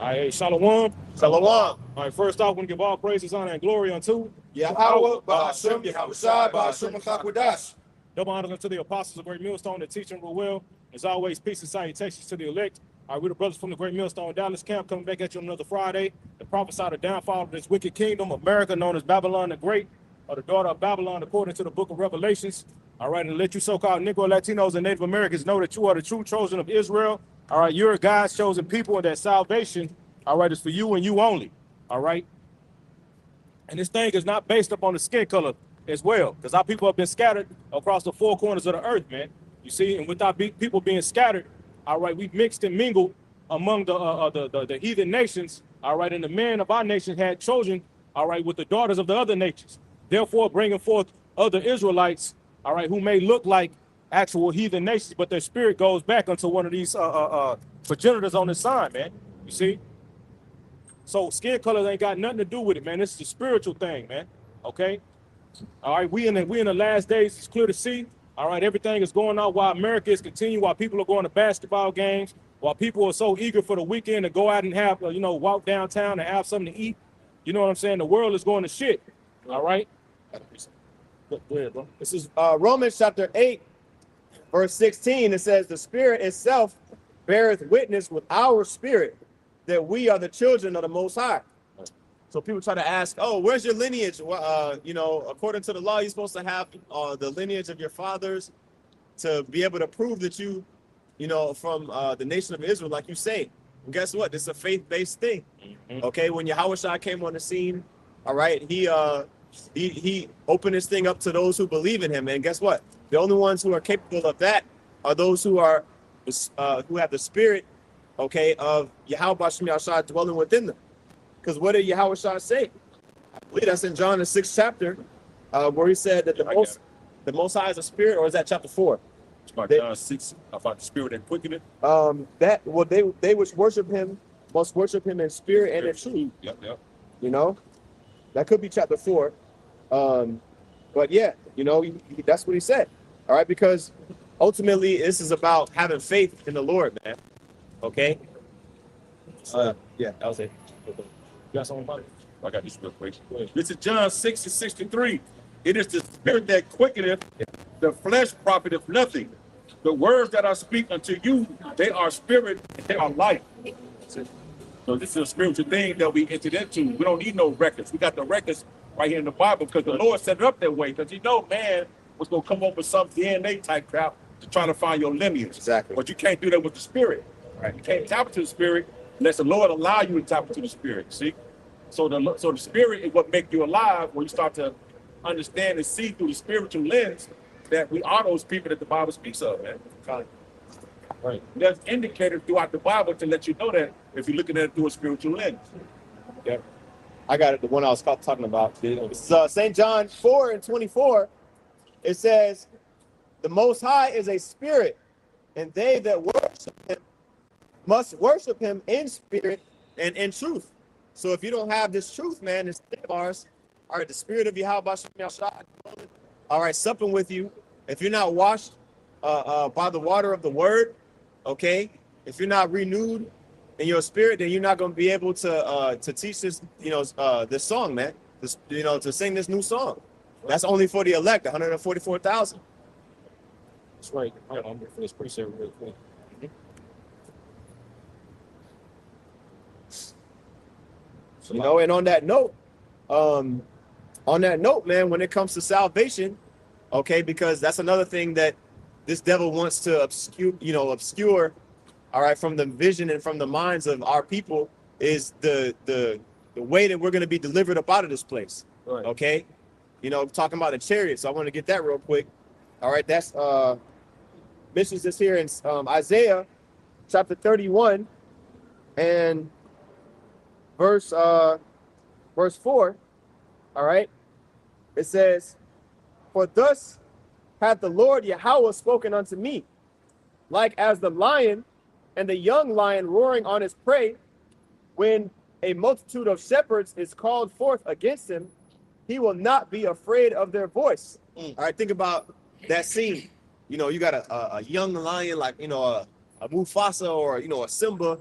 right, hey, Shalom. Shalom. All right, first off, we give all praises, honor, and glory unto Yahweh, Ba'ashem, Yahushai, Ba'ashem, Chakwadash. double honors unto the apostles of Great Millstone that teach and rule well. As always, peace and salutations to the elect. All right, we're the brothers from the Great Millstone Dallas camp coming back at you on another Friday to prophesy the downfall of this wicked kingdom, America, known as Babylon the Great, or the daughter of Babylon, according to the book of Revelations. All right, and let you so-called Negro, Latinos, and Native Americans know that you are the true chosen of Israel. All right, you're God's chosen people, and that salvation, all right, is for you and you only. All right. And this thing is not based upon the skin color as well, because our people have been scattered across the four corners of the earth, man. You see, and with our people being scattered, all right, we've mixed and mingled among the heathen nations, all right, and the men of our nation had children, all right, with the daughters of the other nations, therefore bringing forth other Israelites, all right, who may look like actual heathen nations, but their spirit goes back unto one of these progenitors on the sign, man. You see? So skin color ain't got nothing to do with it, man. This is a spiritual thing, man. Okay? All right, we in the last days. It's clear to see. All right, everything is going on while America is continuing, while people are going to basketball games, while people are so eager for the weekend to go out and have, walk downtown and have something to eat. You know what I'm saying? The world is going to shit. All right? Go ahead, bro. This is Romans chapter 8, verse 16. It says, the Spirit itself beareth witness with our spirit that we are the children of the Most High. So people try to ask, oh, where's your lineage? According to the law, you're supposed to have the lineage of your fathers to be able to prove that you from the nation of Israel, like you say. And guess what? This is a faith-based thing. Mm-hmm. Okay, when Yahushua came on the scene, all right, he opened this thing up to those who believe in him. And guess what? The only ones who are capable of that are those who are who have the spirit, okay, of Yahweh dwelling within them. Because what did Yahushua say? I believe that's in John the 6th chapter, where he said that the Most High is a spirit, or is that chapter 4? It's about John 6 about the spirit and quickening. They which worship him must worship him in spirit and in truth. Yep. You know, that could be chapter 4. But yeah, that's what he said. All right, because ultimately this is about having faith in the Lord, man. Okay. Yeah, that was it. You got something about it? I got this real quick. This is John 6 and 63. It is the spirit that quickeneth, the flesh profiteth nothing. The words that I speak unto you, they are spirit, and they are life. So this is a spiritual thing that we entered into. We don't need no records. We got the records right here in the Bible because the Lord set it up that way. Because man was going to come up with some DNA type crap to try to find your lineage. Exactly. But you can't do that with the spirit. Right? You can't tap into the spirit unless the Lord allow you to tap into the spirit. See? So the spirit is what makes you alive when you start to understand and see through the spiritual lens that we are those people that the Bible speaks of, man. Right. There's indicators throughout the Bible to let you know that if you're looking at it through a spiritual lens. Yeah. I got it, the one I was talking about. It's St. John 4 and 24. It says, the Most High is a spirit, and they that worship him must worship him in spirit and in truth. So if you don't have this truth, man, this thing of ours, all right, the spirit of Yahweh, all right, supping with you. If you're not washed by the water of the word, okay, if you're not renewed in your spirit, then you're not going to be able to teach this, this song, man. This, to sing this new song. That's only for the elect, 144,000. That's right. I'm going to finish precept real quick. And on that note, man, when it comes to salvation, okay, because that's another thing that this devil wants to obscure, all right, from the vision and from the minds of our people is the way that we're going to be delivered up out of this place. Right. Okay. Talking about the chariot. So I want to get that real quick. All right. That's mentions this here in Isaiah chapter 31 and verse 4. All right. It says, for thus hath the Lord Yahweh spoken unto me, like as the lion and the young lion roaring on his prey, when a multitude of shepherds is called forth against him, he will not be afraid of their voice. All right, think about that scene. You got a young lion, like, a Mufasa or, a Simba,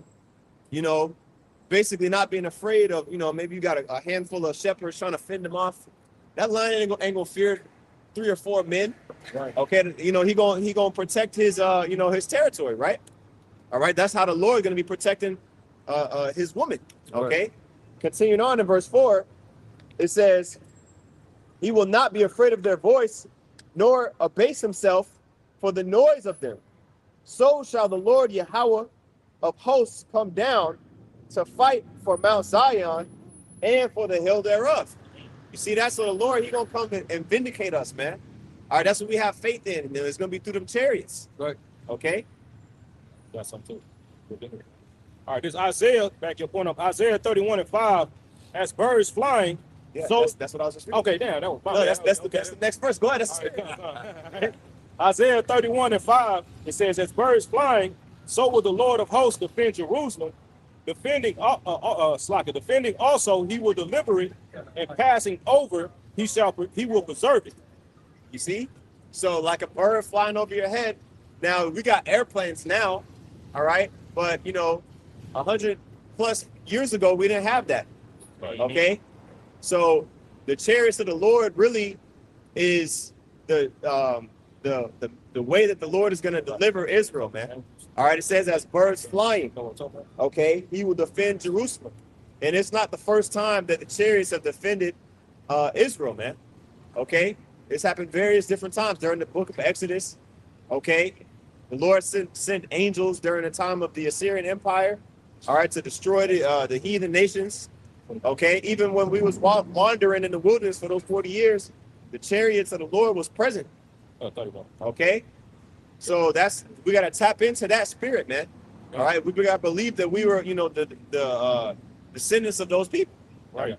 basically not being afraid of, maybe you got a handful of shepherds trying to fend them off. That lion ain't gonna fear 3 or 4 men. Right. Okay, he gonna protect his his territory, right? All right, that's how the Lord gonna be protecting his woman. Okay, Right. Continuing on in verse 4, it says, "He will not be afraid of their voice, nor abase himself for the noise of them. So shall the Lord Yahweh of hosts come down to fight for Mount Zion and for the hill thereof." You see, that's what the Lord, he gonna come and vindicate us, man. All right, that's what we have faith in. And it's gonna be through them chariots. Right. Okay. Got something too. All right, this Isaiah, back your point up. Isaiah 31:5, as birds flying. Yeah, So that's what I was just reading. okay, damn, that was No, that's the next verse. Go ahead. That's Right. Isaiah 31:5, it says, as birds flying, so will the Lord of hosts defend Jerusalem. Defending also, he will deliver it, and passing over, he will preserve it. You see? So like a bird flying over your head. Now we got airplanes now, all right? But 100+ years ago, we didn't have that. Okay? So the chariots of the Lord really is the way that the Lord is going to deliver Israel, man. All right, it says as birds flying. Okay, he will defend Jerusalem. And it's not the first time that the chariots have defended Israel, man. Okay, it's happened various different times during the book of Exodus. Okay, the Lord sent angels during the time of the Assyrian Empire, all right, to destroy the heathen nations. Okay, even when we was wandering in the wilderness for those 40 years, the chariots of the Lord was present. Okay, so we got to tap into that spirit, man. All right, we got to believe that we were, the descendants of those people. Right.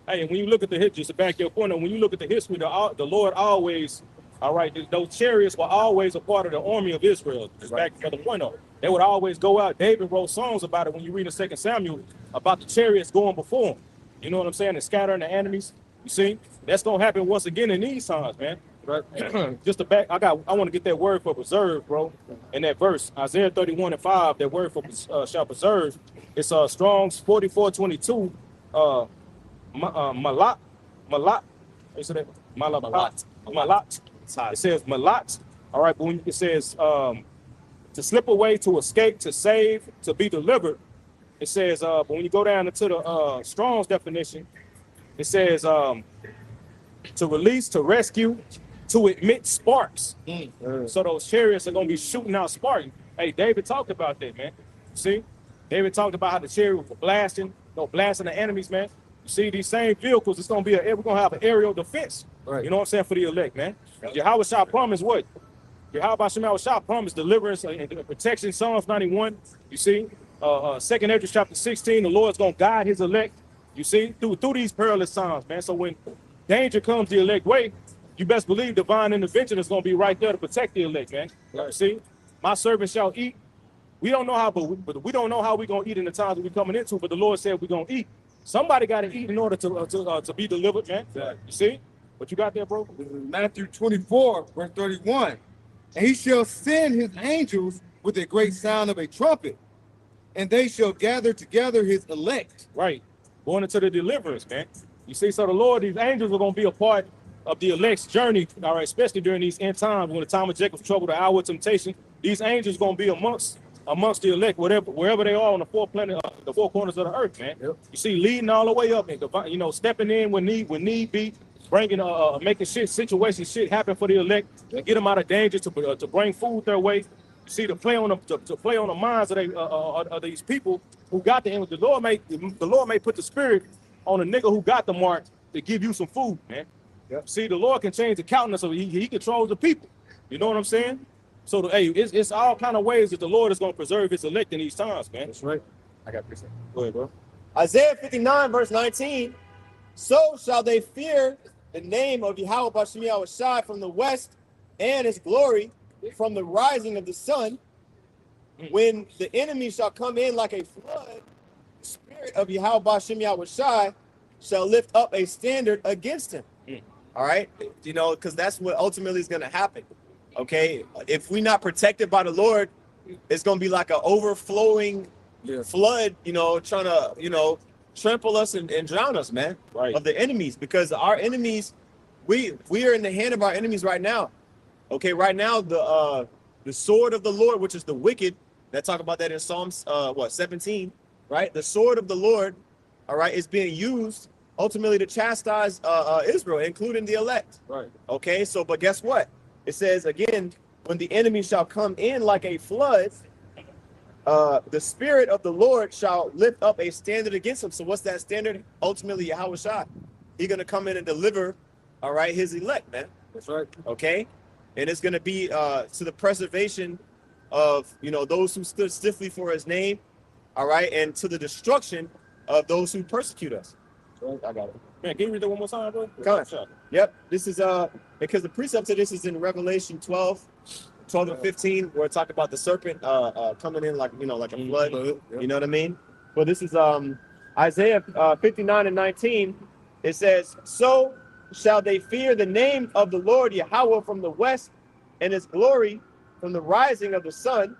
Hey, and when you look at the history, just to back your point, when you look at the history, the Lord always, all right, those chariots were always a part of the army of Israel. Just back to the point of, they would always go out. David wrote songs about it when you read in 2 Samuel about the chariots going before him. You know what I'm saying? And scattering the enemies. You see, that's gonna happen once again in these times, man. Right. Just to back, I want to get that word for preserve, bro. In that verse, Isaiah 31:5, that word for shall preserve. It's Strong's 44:22. Malat. Is it Malat? Malat. It says Malat. All right, but when it says to slip away, to escape, to save, to be delivered. It says, but when you go down into the Strong's definition, it says to release, to rescue, to emit sparks. So those chariots are going to be shooting out sparks. Hey, David talked about that, man. See? David talked about how the chariots were blasting the enemies, man. You see, these same vehicles, it's going to be we're going to have an aerial defense. Right. You know what I'm saying? For the elect, man. Yahweh Shah promised what? Yahweh Shah promised deliverance and protection. Psalms 91, you see? 2nd Ezra chapter 16, the Lord's going to guide his elect, you see? Through these perilous times, man. So when danger comes the elect way, you best believe divine intervention is going to be right there to protect the elect, man. Right. See, my servant shall eat. We don't know how, but we don't know how we're going to eat in the times that we're coming into, but the Lord said we're going to eat. Somebody got to eat in order to be delivered, man. Right. You see? What you got there, bro? Matthew 24, verse 31. And he shall send his angels with a great sound of a trumpet, and they shall gather together his elect. Right. Going into the deliverance, man. You see, so the Lord, these angels are going to be a part of the elect's journey, all right, especially during these end times, when the time of Jacob's trouble, the hour of temptation. These angels going to be amongst the elect, wherever they are on the four corners of the earth, man. Yep. You see, leading all the way up, and stepping in when need be, bringing, making situations happen for the elect, and get them out of danger, to bring food their way. You see, to play on the minds of these people who got the image. The Lord may put the spirit on a nigga who got the mark to give you some food, man. Yep. See, the Lord can change the countenance of he controls the people. You know what I'm saying? So, it's all kind of ways that the Lord is going to preserve his elect in these times, man. That's right. I got this. Go ahead, bro. Isaiah 59, verse 19. So shall they fear the name of Yahweh Bashem Yahushai from the west, and his glory from the rising of the sun. When the enemy shall come in like a flood, the spirit of Yahweh Bashem Yahushai shall lift up a standard against him. All right, because that's what ultimately is going to happen. Okay, if we're not protected by the Lord, it's going to be like an overflowing flood, trying to, trample us and drown us, man, Right. of the enemies, because our enemies, we are in the hand of our enemies right now. Okay, right now the sword of the Lord, which is the wicked, that talk about that in Psalms 17, right? The sword of the Lord, all right, is being used ultimately to chastise Israel, including the elect. Right. Okay, so but guess what? It says again, when the enemy shall come in like a flood, the spirit of the Lord shall lift up a standard against him. So what's that standard? Ultimately, Yahweh Shai. He's gonna come in and deliver, all right, his elect, man. That's right. Okay, and it's gonna be to the preservation of those who stood stiffly for his name, all right, and to the destruction of those who persecute us. Right. I got it. Man, can you read that one more time, bro? Come on. Yep, this is because the precept to this is in Revelation 12 and 15, where it talk about the serpent coming in like like a flood. You know what I mean? But this is Isaiah 59 and 19. It says, "So shall they fear the name of the Lord Yahweh from the west, and his glory from the rising of the sun."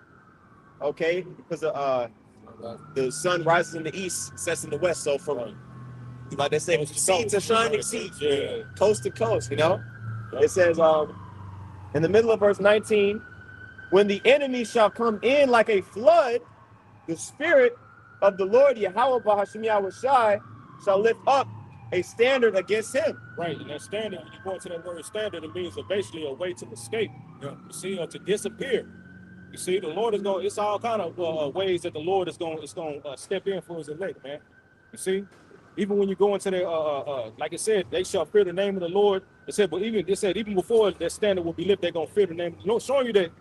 Okay, because the sun rises in the east, sets in the west. So from like they say, sea to shining sea, coast to coast. It says in the middle of verse 19, when the enemy shall come in like a flood, the spirit of the Lord Yahweh Bahashim Yahweh Shai shall lift up a standard against him. Right, and that standard, when you go into that word standard, it means basically a way to escape. You see, or to disappear. You see, the Lord is going. It's all kind of ways that the Lord is going to step in for his elect, man. You see, even when you go into the like it said, they shall fear the name of the Lord. It said, but even before that standard will be lifted, they're going to fear the name of the Lord, showing you that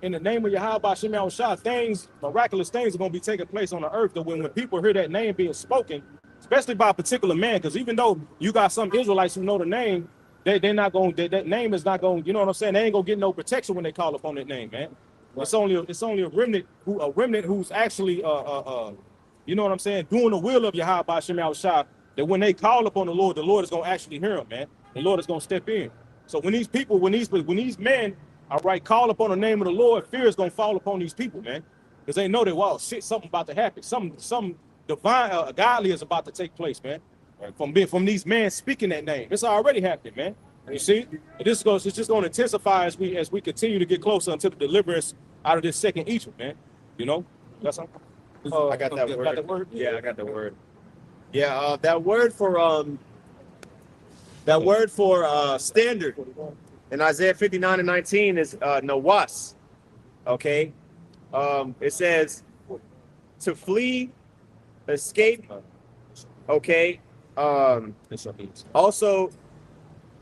in the name of Yahweh B'Shem Yahushua, miraculous things are going to be taking place on the earth. That when people hear that name being spoken, especially by a particular man, because even though you got some Israelites who know the name, they're not going. That name is not going. You know what I'm saying? They ain't gonna get no protection when they call upon that name, man. Right. It's only a remnant who's actually you know what I'm saying, doing the will of Yahweh B'Shem Yahushua. That when they call upon the Lord is gonna actually hear them, man. The Lord is gonna step in. So when these men, all right, call upon the name of the Lord, fear is gonna fall upon these people, man, because they know that something about to happen, some divine, godly is about to take place, man. Right. From these men speaking that name, it's already happening, man. You see, it's just going to intensify as we continue to get closer until the deliverance out of this second Egypt, man. That's something. I got that word. Got the word. Yeah, I got the word. Yeah, that word for standard in Isaiah 59 and 19 is nawas. Okay, it says to flee, escape. Okay, also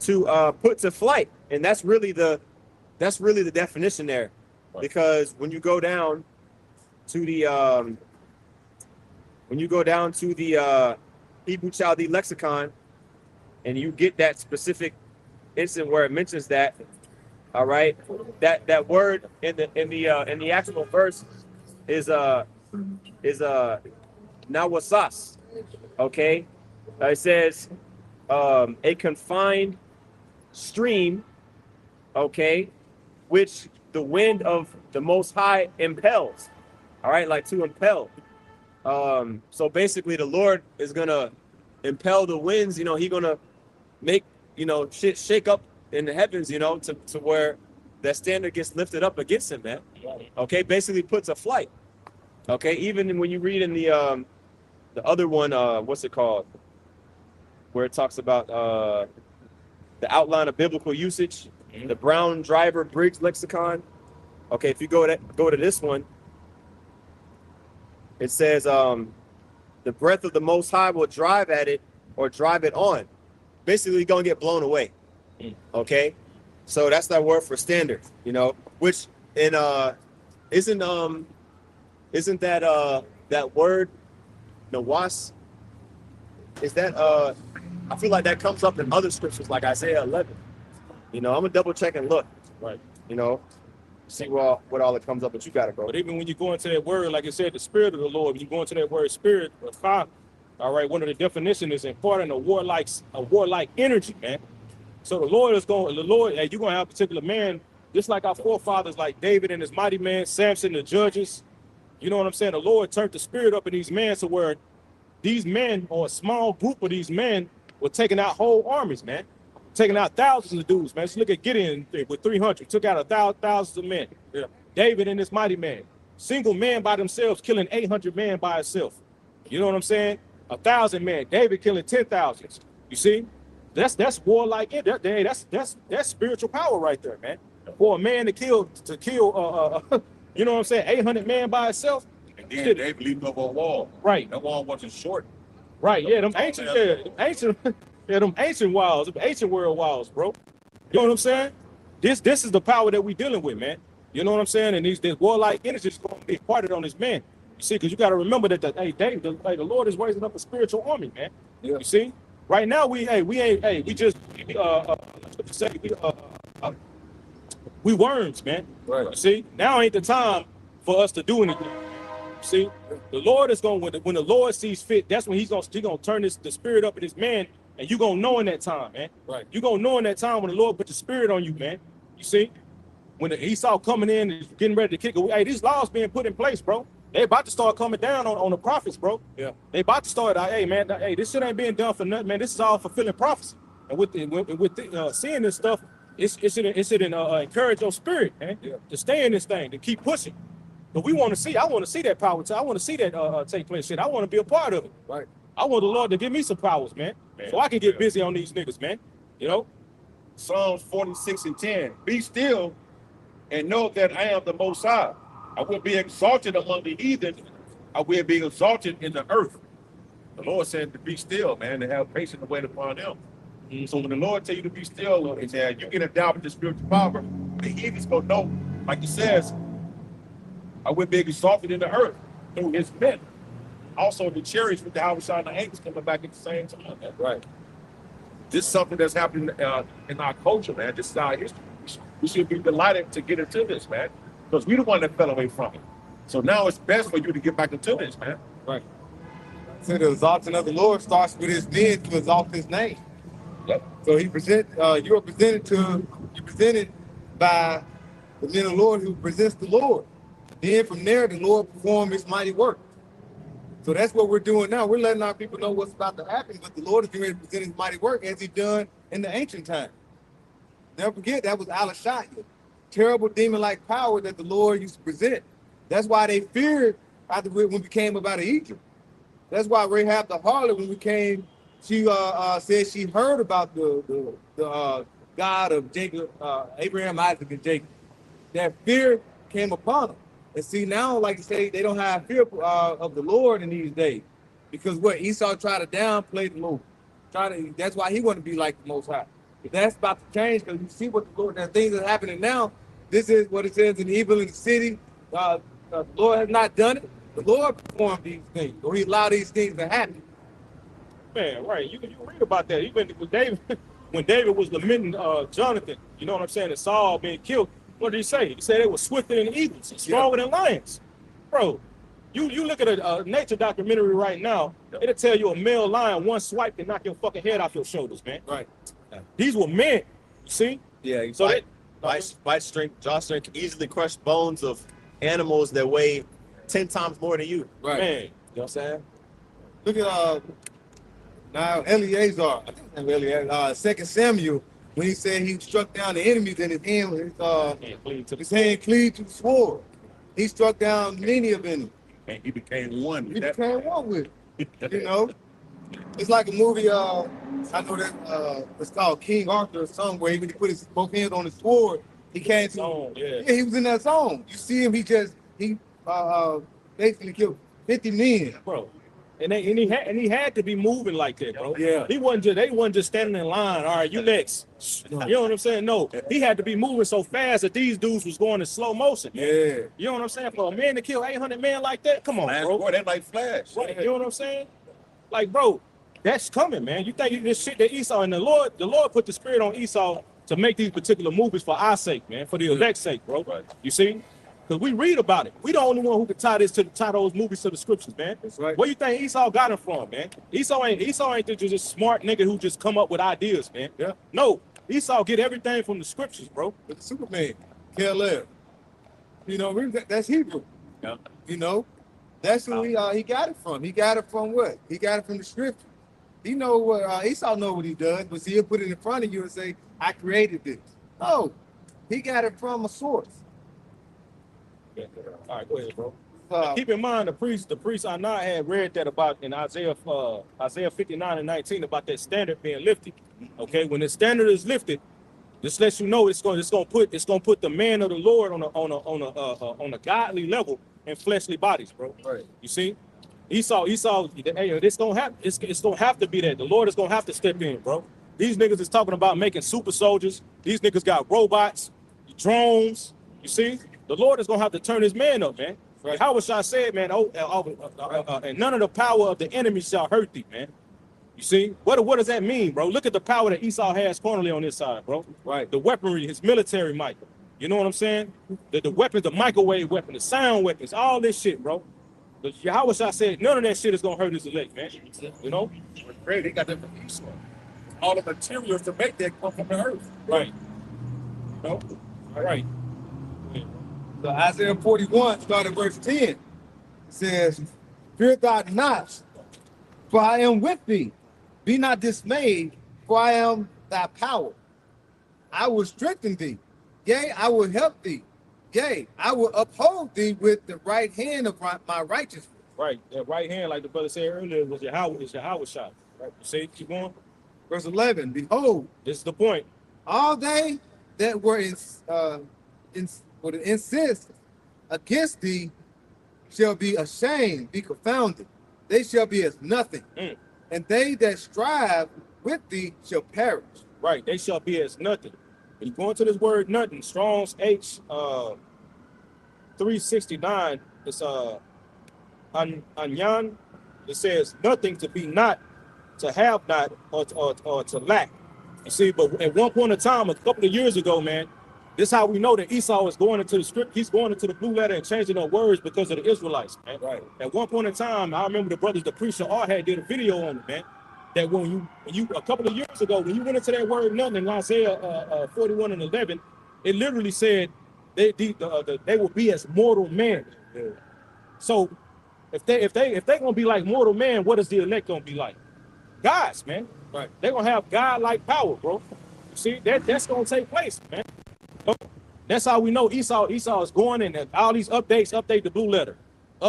to put to flight, and that's really the definition there, because when you go down to the Hebrew Chaldee lexicon, and you get that specific instant where it mentions that, all right, that word in the actual verse is nawasas. Okay, it says a confined stream, okay, which the wind of the Most High impels. All right, like to impel. So basically, the Lord is gonna impel the winds. He's gonna make shit shake up in the heavens. To where that standard gets lifted up against him, man. Okay, basically puts a flight. Okay, even when you read in the other one, what's it called? Where it talks about the outline of biblical usage, the Brown Driver Briggs lexicon. Okay, if you go to this one, it says the breath of the Most High will drive at it or drive it on. Basically, gonna get blown away. Okay, so that's that word for standard. Which in isn't that that word nawas? Is that I feel like that comes up in other scriptures like Isaiah 11. I'm gonna double check and look. Right. See what all it comes up, but you gotta go. But even when you go into that word, like I said, the spirit of the Lord, when you go into that word spirit, all right, one of the definitions is imparting a warlike energy, man. So the Lord, you're gonna have a particular man, just like our forefathers, like David and his mighty man, Samson, the judges, You know what I'm saying? The Lord turned the spirit up in these men to where these men, or a small group of these men, were taking out whole armies, man. Taking out thousands of dudes, man. Just look at Gideon with 300, took out thousands of men. Yeah. David and his mighty man. Single man by themselves killing 800 men by itself. You know what I'm saying? 1,000 men. David killing 10,000. You see? That's warlike. That's spiritual power right there, man. For a man to kill, you know what I'm saying, 800 men by itself. And then they believed over a wall. Right. That wall wasn't short. Right. Yeah. Them ancient walls, them ancient world walls, bro. You know what I'm saying? This is the power that we dealing with, man. You know what I'm saying? And this warlike energy is going to be imparted on this man. You see, because you got to remember that the Lord is raising up a spiritual army, man. Yeah. You see, right now we worms, man. Right. You see, now ain't the time for us to do anything. You see, the Lord is going when the Lord sees fit. That's when he's gonna turn the spirit up in this man, and you gonna know in that time, man. Right. You gonna know in that time when the Lord put the spirit on you, man. You see, when Esau coming in and getting ready to kick away, hey, these laws being put in place, bro. They about to start coming down on the prophets, bro. Yeah. They about to start. Hey, man. Hey, this shit ain't being done for nothing, man. This is all fulfilling prophecy. And with seeing this stuff, it should encourage your spirit, man, to stay in this thing, to keep pushing. But I want to see that power. I want to see that take place. Shit, I want to be a part of it. Right. I want the Lord to give me some powers, man, so I can get busy on these niggas, man. You know. Psalms 46:10. Be still and know that I am the Most High. I will be exalted among the heathen. I will be exalted in the earth. The Lord said to be still, man, to have patience and wait upon him. So when the Lord tell you to be still, and you get endowed with the spiritual power, the heathens gonna know, like he says, I will be exalted in the earth through his men. Also the chariots with the Hawashai and the angels coming back at the same time. Man. Right. This is something that's happening in our culture, man. This is our history. We should be delighted to get into this, man, because we're the one that fell away from it. So now it's best for you to get back into this, man. Right. So the exalting of the Lord starts with his men to exalt his name. Yep. So you're presented by the men of the Lord who presents the Lord. Then from there, the Lord performs his mighty work. So that's what we're doing now. We're letting our people know what's about to happen, but the Lord is getting ready to present his mighty work as he done in the ancient time. Never forget, that was Alashaya, terrible demon-like power that the Lord used to present. That's why they feared when we came up out of Egypt. That's why Rahab the harlot, when we came, she said she heard about the God of Jacob, Abraham, Isaac, and Jacob. That fear came upon them. And see, now, like you say, they don't have fear of the Lord in these days. Because what Esau tried to downplay the Lord. That's why he wanted to be like the Most High. But that's about to change, because you see what the Lord, the things that are happening now. This is what it says in Evil in the City. The Lord has not done it. The Lord performed these things, or he allowed these things to happen. Man, right. You read about that. Even with David, when David was lamenting Jonathan, you know what I'm saying, and Saul being killed, what did he say? He said they were swifter than eagles, stronger than lions. Bro, you look at a nature documentary right now, it'll tell you a male lion, one swipe can knock your fucking head off your shoulders, man. Right. These were men, you see? Yeah, So bite strength, jaw strength can easily crush bones of animals that weigh 10 times more than you. Right. Man, You know what I'm saying? Look at now Eleazar, I think it's Eleazar, 2 Samuel, when he said he struck down the enemies in his hand with his hand cleaved to the sword. He struck down many of them. And he became one. He became one with it. You know? It's like a movie, I know that it's called King Arthur or something, where when he put his both hands on his sword, he came to he was in that song. You see him, he basically killed 50 men. bro. And he had to be moving like that, bro. Yeah. They wasn't just standing in line. All right, you next. You know what I'm saying? No, he had to be moving so fast that these dudes was going in slow motion. Yeah. You know what I'm saying? For a man to kill 800 men like that, come on, bro. Boy, that like Flash. Right, you know what I'm saying? Like, bro, that's coming, man. You think this shit that Esau and the Lord put the spirit on Esau to make these particular movies for our sake, man, for the elect's sake, bro. Right. You see? Because we read about it. We the only one who can tie those movies to the scriptures, man. That's right. Where you think Esau got them from, man? Esau ain't just a smart nigga who just come up with ideas, man. Yeah. No, Esau get everything from the scriptures, bro. With Superman, KLF. You know, that's Hebrew. Yeah. You know, that's who he got it from. He got it from what? He got it from the scripture. He know what Esau know what he does, but see, he'll put it in front of you and say, "I created this." No, he got it from a source. Yeah. All right, go ahead, bro. Uh, Keep in mind, the priest I not had read that about in Isaiah 59:19 about that standard being lifted. Okay, when the standard is lifted, this lets you know it's gonna put the man of the Lord on a godly level in fleshly bodies, bro. Right. You see, Esau, hey, this gonna happen. It's gonna have to be that the Lord is gonna have to step in, bro. These niggas is talking about making super soldiers. These niggas got robots, drones. You see, the Lord is gonna have to turn his man up, man. Right. How shall I say it, man? And none of the power of the enemy shall hurt thee, man. You see, what does that mean, bro? Look at the power that Esau has cornerly on this side, bro. Right. The weaponry, his military might. You know what I'm saying? The weapons, the microwave weapon, the sound weapons, all this shit, bro. How shall I say it? None of that shit is gonna hurt his elect, man. You know? Great, they got that from Esau. All the materials to make that come from the earth. Right. No? Right. So Isaiah 41, starting verse 10, it says, "Fear thou not, for I am with thee. Be not dismayed, for I am thy power. I will strengthen thee. Yea, I will help thee. Yea, I will uphold thee with the right hand of my righteousness." Right. That right hand, like the brother said earlier, was Yahweh shot. Right. You see, keep going. Verse 11, "Behold, This is the point. all they that were incensed against thee shall be ashamed, be confounded. They shall be as nothing. Mm. And they that strive with thee shall perish." Right. They shall be as nothing. When you go into this word nothing, Strong's H 369, it's anyan. It says nothing, to be not, to have not, or to lack. You see, but at one point in time, a couple of years ago, man, this is how we know that Esau is going into the script. He's going into the blue letter and changing the words because of the Israelites, man. Right. At one point in time, I remember the brothers, the preacher had did a video on it, man. That when you a couple of years ago, when you went into that word nothing in Isaiah 41:11, it literally said they will be as mortal men. Yeah. So if they gonna be like mortal man, what is the elect gonna be like? Gods, man. Right. They're gonna have God-like power, bro. You see, that's gonna take place, man. That's how we know Esau is going in, and all these update the blue letter.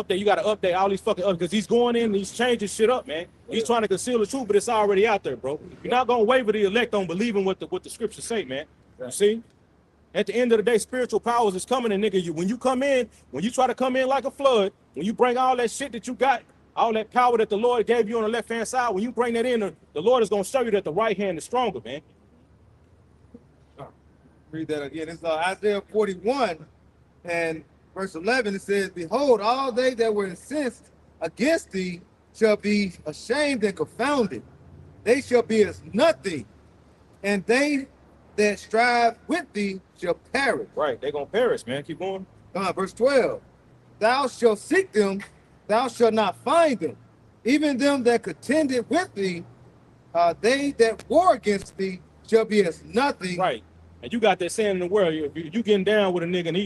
You gotta update all these fucking because he's going in and he's changing shit up, man. He's trying to conceal the truth, but it's already out there, bro. You're not gonna waver the elect on believing what the scriptures say, man. You see? At the end of the day, spiritual powers is coming, and nigga, when you try to come in like a flood, when you bring all that shit that you got, all that power that the Lord gave you on the left-hand side, when you bring that in, the Lord is gonna show you that the right hand is stronger, man. Read that again. It's Isaiah 41 and verse 11. It says, "Behold, all they that were incensed against thee shall be ashamed and confounded. They shall be as nothing, and they that strive with thee shall perish." Right, they're gonna perish, man. Keep going. Verse 12, "Thou shalt seek them, thou shalt not find them. Even them that contended with thee, they that war against thee shall be as nothing." Right. And you got that saying in the world, you getting down with a nigga and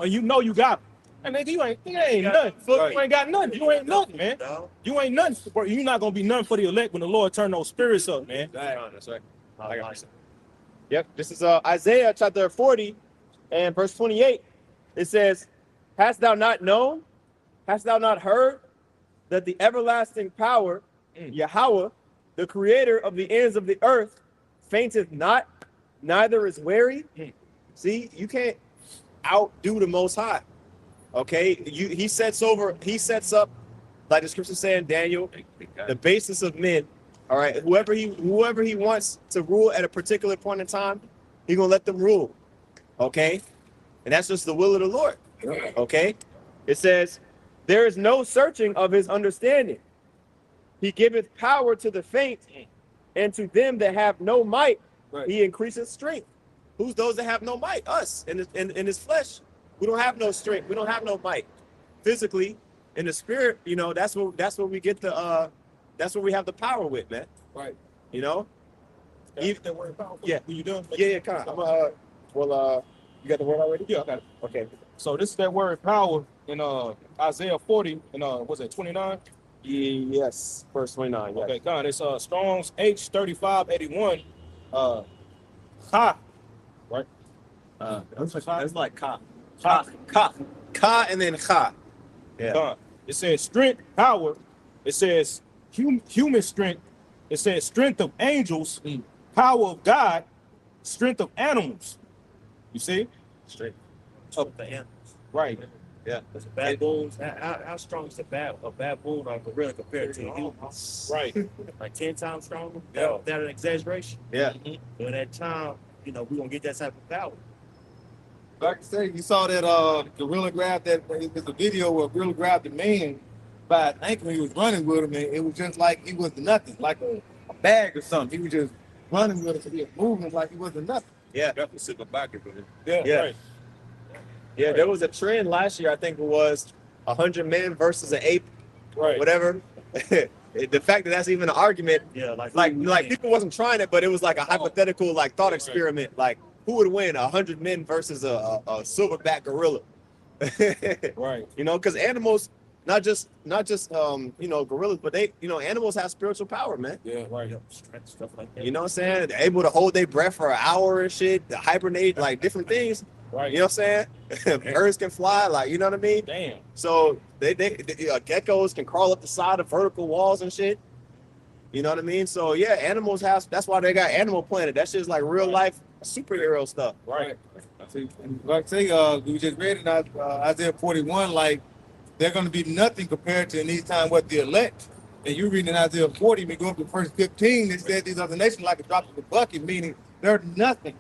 you know you got him. And nigga, you ain't nothing. Right. You ain't got nothing. You ain't nothing, man. You ain't nothing. You're not gonna be nothing for the elect when the Lord turn those spirits up, man. That's right. I got you. Yep. This is Isaiah chapter 40 and verse 28. It says, "Hast thou not known? Hast thou not heard that the everlasting power, Yahweh, the creator of the ends of the earth, fainteth not, neither is weary?" See, you can't outdo the Most High. Okay, he sets up, like the scripture saying, Daniel, the basis of men. All right, whoever he wants to rule at a particular point in time, he's gonna let them rule. Okay, and that's just the will of the Lord. Okay, it says, "There is no searching of his understanding. He giveth power to the faint, and to them that have no might, he increases strength." Who's those that have no might? Us in his flesh. We don't have no strength. We don't have no might. Physically, in the spirit, that's what we get that's what we have the power with, man. Right. You know? That word powerful. Yeah. You done? Yeah, kind of. You got the word already? Yeah, I got it. Okay. So this is that word power. in Isaiah 40 and was it 29? Yes, verse 29. Yes. Okay, God, it's Strong's H3581. Ha, right? It's like ka, and then cha. Yeah. God. It says strength, power. It says human strength. It says strength of angels, power of God, strength of animals. You see? Straight. Of the animals. Right. Yeah. Because baboons, how strong is a baboon or gorilla compared to a human? Right. Like 10 times stronger? Yeah. That an exaggeration? Yeah. But at that time, we're gonna get that type of power. Like I say, you saw that gorilla grabbed that. It's a video where a gorilla grabbed a man by his ankle. He was running with him, and it was just like he was nothing, like a bag or something. He was just running with him, he was moving like he wasn't nothing. Yeah. Definitely sitting back of it. Yeah. Yeah. Right. Yeah. There was a trend last year. I think it was 100 men versus an ape, Right. whatever. The fact that that's even an argument, Yeah, like people wasn't trying it, but it was like a hypothetical like thought experiment. Like who would win, 100 men versus a silverback gorilla? Right. You know, because animals, not just gorillas, but they, animals have spiritual power, man. Yeah. Right. strength, stuff like that. You know what I'm saying? They're able to hold their breath for an hour and shit, to hibernate, like different things. Right. You know what I'm saying? Birds can fly, like, you know what I mean? Damn. So geckos can crawl up the side of vertical walls and shit. You know what I mean? So yeah, animals have. That's why they got Animal Planet. That shit's like real life superhero stuff. Right. See, like I say, we just read in Isaiah 41, like they're going to be nothing compared to in these times what the elect. And you read in Isaiah 40, we go up to verse 15, it said these other nations like a drop in the bucket, meaning they're nothing.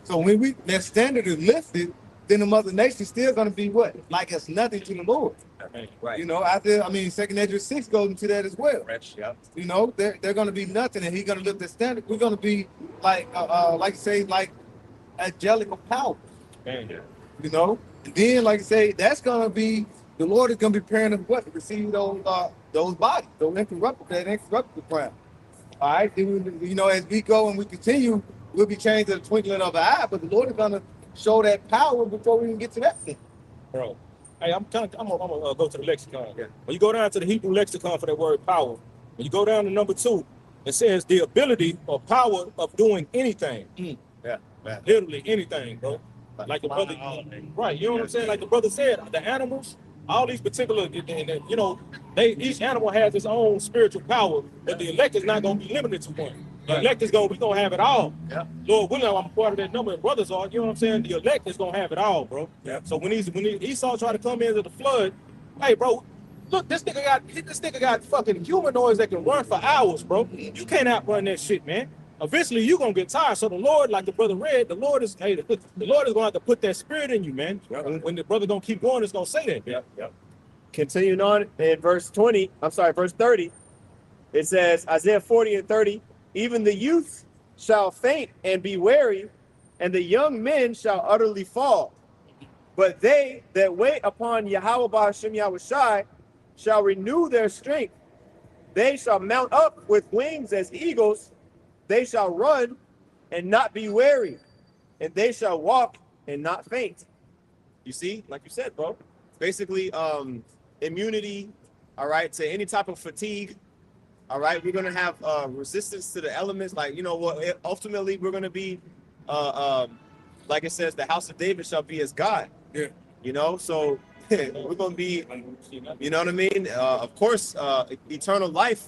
So when their standard is lifted, then the other nations still going to be what? Like it's nothing to the Lord. Right. You know, Second Ezra 6 goes into that as well. Yep. You know, they're going to be nothing, and he's going to lift the standard. We're going to be like angelical power. Man. You know, and then like I say, that's going to be the Lord is going to be preparing us what to receive those bodies, those incorruptible crown. All right, then, as we go and we continue, we'll be changed to the twinkling of an eye. But the Lord is going to show that power before we can get to that thing. Bro. Hey, I'm gonna go to the lexicon. Yeah. When you go down to the Hebrew lexicon for that word power, when you go down to number 2, it says the ability or power of doing anything. Yeah. Literally anything, bro. Like the brother, right? You know what I'm saying? Like the brother said, the animals, all these particular, each animal has its own spiritual power, but the elect is not gonna be limited to one. The elect is gonna have it all. Yeah. Lord willing, I'm part of that number of brothers are. You know what I'm saying? The elect is gonna have it all, bro. Yeah. So when Esau tried to come into the flood, hey, bro, look, this nigga got fucking humanoids that can run for hours, bro. You can't outrun that shit, man. Eventually, you gonna get tired. So the Lord, like the brother read, the Lord is gonna have to put that spirit in you, man. Yep. When the brother gonna keep going, it's gonna say that. Yep. Continuing on in verse 30, it says, Isaiah 40 and 30, even the youth shall faint and be weary, and the young men shall utterly fall. But they that wait upon Yahweh Ba'ashem Yahushai shall renew their strength. They shall mount up with wings as eagles. They shall run and not be weary, and they shall walk and not faint. You see, like you said, bro, basically immunity, all right, to any type of fatigue. All right, we're gonna have resistance to the elements. Like, ultimately we're gonna be, like it says, the house of David shall be as God. Yeah. So we're gonna be, you know what I mean? Of course, eternal life.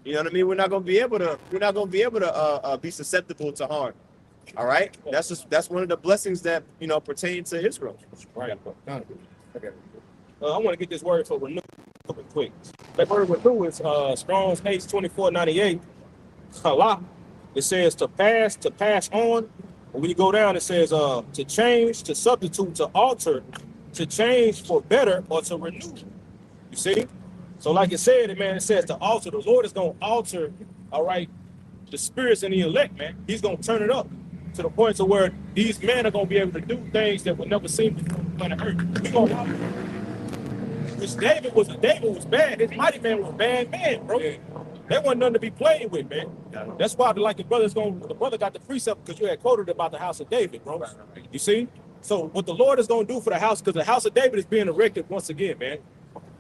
You know what I mean? We're not gonna be able to be susceptible to harm. All right, that's one of the blessings that pertain to Israel. Right. Okay. I want to get this word for renew quick. That word renew is Strong's H2498. Salah. It says to pass on. And when you go down, it says to change, to substitute, to alter, to change for better, or to renew. You see? So like it said, man, it says to alter. The Lord is going to alter, all right, the spirits in the elect, man. He's going to turn it up to the point to where these men are going to be able to do things that would never seem on the earth. Which David was bad. His mighty man was a bad man, bro. Yeah. That wasn't nothing to be played with, man. Yeah. That's why, like the brother got the precept because you had quoted about the house of David, bro. You see? So what the Lord is going to do for the house, because the house of David is being erected once again, man.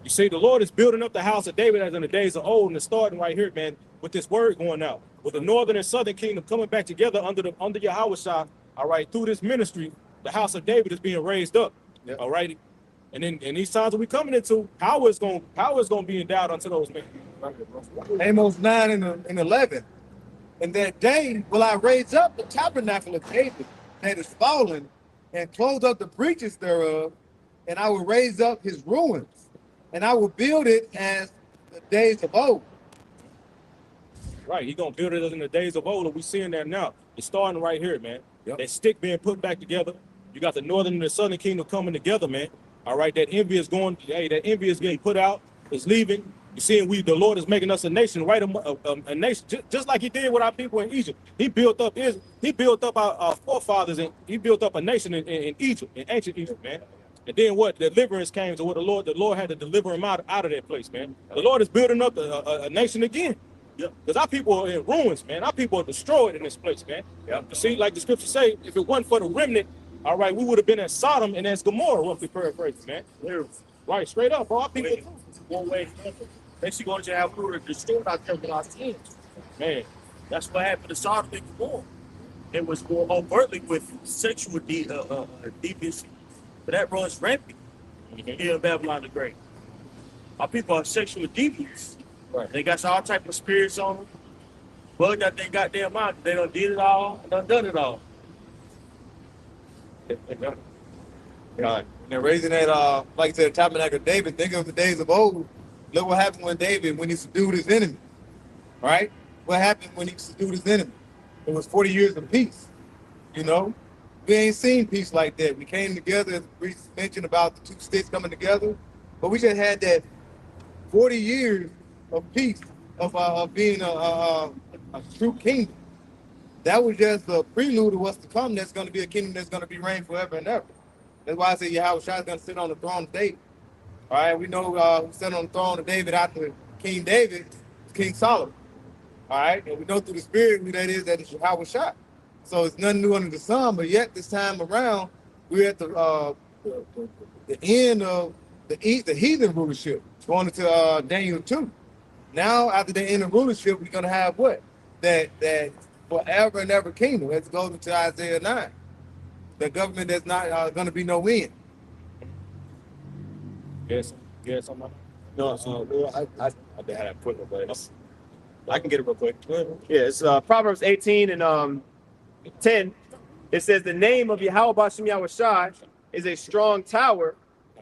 You see, the Lord is building up the house of David as in the days of old, and it's starting right here, man, with this word going out, with the northern and southern kingdom coming back together under Yahushua. All right, through this ministry, the house of David is being raised up. Yep. All right, and then in these times that we coming into, power is going to be endowed unto those men. Amos 9 and 11. And that day will I raise up the tabernacle of David that is fallen, and close up the breaches thereof, and I will raise up his ruins, and I will build it as the days of old. Right, he's going to build it in the days of old, and we seeing that now. It's starting right here, man. Yep. That stick being put back together. You got the northern and the southern kingdom coming together, man. All right, that envy is that envy is getting put out, it's leaving. You seeing the Lord is making us a nation, right? A nation, just like he did with our people in Egypt. He built up our forefathers, and he built up a nation in Egypt, in ancient Egypt, man. And then what? Deliverance came to what the Lord had to deliver him out of that place, man. The Lord is building up a nation again. Because our people are in ruins, man. Our people are destroyed in this place, man. You see, like the scriptures say, if it wasn't for the remnant, all right, we would have been as Sodom and as Gomorrah, roughly paraphrased, man. Right, straight up, bro. Our people, One way. Basically, going to have we destroyed our temple, our sins. man. That's what happened to Sodom and Gomorrah. It was more overtly with sexual deviancy, but that runs rampant here in Babylon the Great. Our people are sexual deviants. Right. They got all type of spirits on them. Bug that they goddamn mind. They done did it all and done it all. And they're raising that, like I said, tabernacle of David. Think of the days of old. Look what happened when he subdued his enemy. Right? What happened when he subdued his enemy? It was 40 years of peace. You know? We ain't seen peace like that. We came together, as we mentioned about the two sticks coming together, but we just had that 40 years of peace, of being a true kingdom. That was just a prelude to what's to come. That's going to be a kingdom that's going to be reigned forever and ever. That's why I say Yahushua is going to sit on the throne of David. All right, we know who sat on the throne of David after King David, King Solomon. All right, and we know through the Spirit who that is. That is Yahushua. So it's nothing new under the sun. But yet this time around, we're at the end of the heathen rulership, going into Daniel 2. Now, after the end of rulership, we're going to have what? That forever and ever kingdom. Let's go to Isaiah 9. The government that's not going to be no end. Yes, I'm not. No, I had that quick, but I can get it real quick. Yeah, it's Proverbs 18 and 10. It says, the name of Yahweh Bashem Yahushua is a strong tower.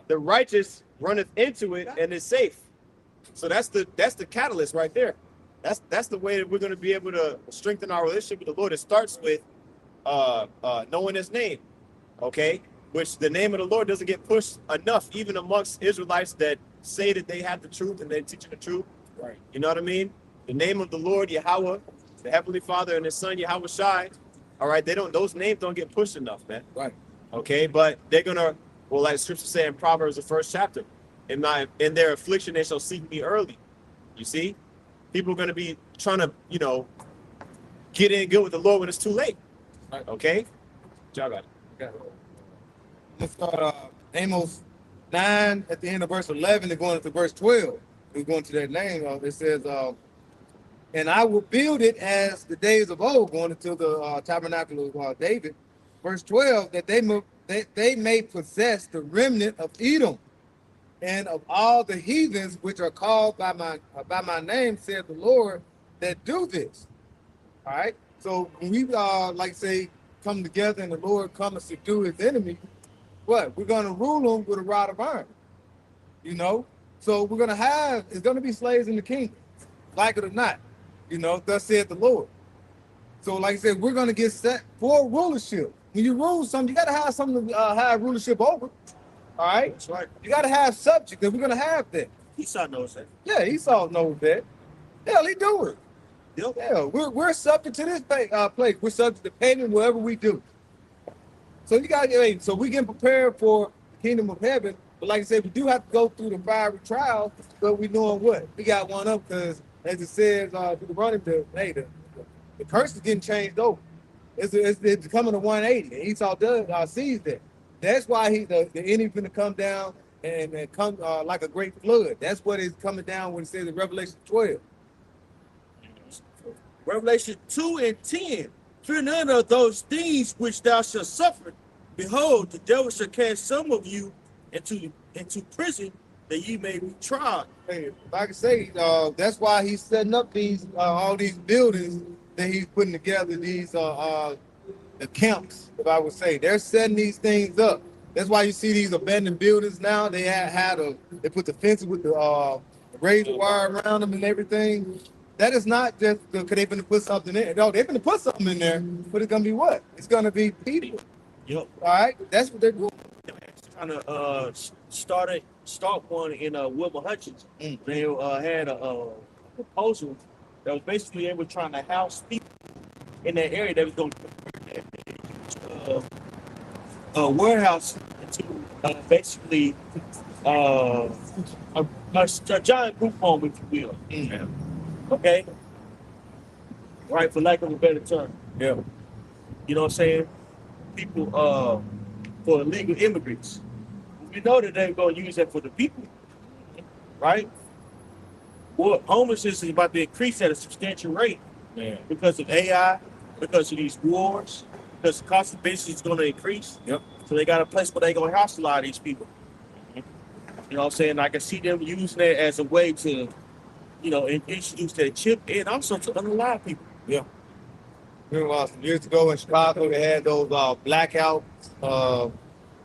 The righteous runneth into it and is safe. So that's the catalyst right there. That's the way that we're going to be able to strengthen our relationship with the Lord. It starts with knowing his name, okay? Which the name of the Lord doesn't get pushed enough, even amongst Israelites that say that they have the truth and they're teaching the truth. Right. You know what I mean? The name of the Lord, Yahweh, the Heavenly Father, and his Son, Yahushua. All right, those names don't get pushed enough, man. Right. Okay, but they're gonna, well, like Scripture say in Proverbs, the first chapter, in their affliction they shall seek me early. You see, people are gonna be trying to, get in good with the Lord when it's too late. Right. Okay, y'all got it. Let's start Amos 9 at the end of verse 11 and going into verse 12. We're going to that name. It says, and I will build it as the days of old, going into the tabernacle of David. Verse 12, that they may possess the remnant of Edom and of all the heathens which are called by my name, said the Lord, that do this. All right. So when we like say come together and the Lord come and subdue his enemy, what? We're going to rule them with a rod of iron. So we're going to have, it's going to be slaves in the kingdom, like it or not. Thus said the Lord. So like I said, we're going to get set for rulership. When you rule something, you got to have something to have rulership over. All right? That's right. You got to have subject, and we're going to have that. Esau knows that. Yeah, Esau knows that. Hell, he do it. Yep. Yeah, we're subject to this place. We're subject to payment whatever we do. So so we get prepared for the kingdom of heaven. But like I said, we do have to go through the fiery trial, but we knowing what? We got one up because, as it says, the curse is getting changed over. It's becoming a 180. And Esau sees that. That's why the enemy gonna come down and come like a great flood. That's what is coming down when it says in Revelation 12. Revelation 2 and 10. Fear none of those things which thou shalt suffer. Behold, the devil shall cast some of you into prison, that ye may be tried. Hey, like I say, that's why he's setting up these all these buildings that he's putting together. These the camps, if I would say, they're setting these things up. That's why you see these abandoned buildings now. They they put the fences with the razor wire around them and everything. That is not just because they're going to put something in. No, they're going to put something in there, but it's going to be what? It's going to be people. Yep. All right, that's what they're doing. Trying to start one in Wilma Hutchins. They had a proposal that was basically they were trying to house people in that area that was going to a warehouse into basically a giant group home, if you will. Okay, right, for lack of a better term. Yeah. You know what I'm saying? People for illegal immigrants. We know that they're going to use that for the people, right? Well, homelessness is about to increase at a substantial rate because of AI, because of these wars, because the cost of business is going to increase. Yep. So they got a place where they're going to house a lot of these people. You know what I'm saying? I can see them using it as a way to, introduce that chip and also to unalive people. Yeah. Remember some years ago in Chicago, they had those blackout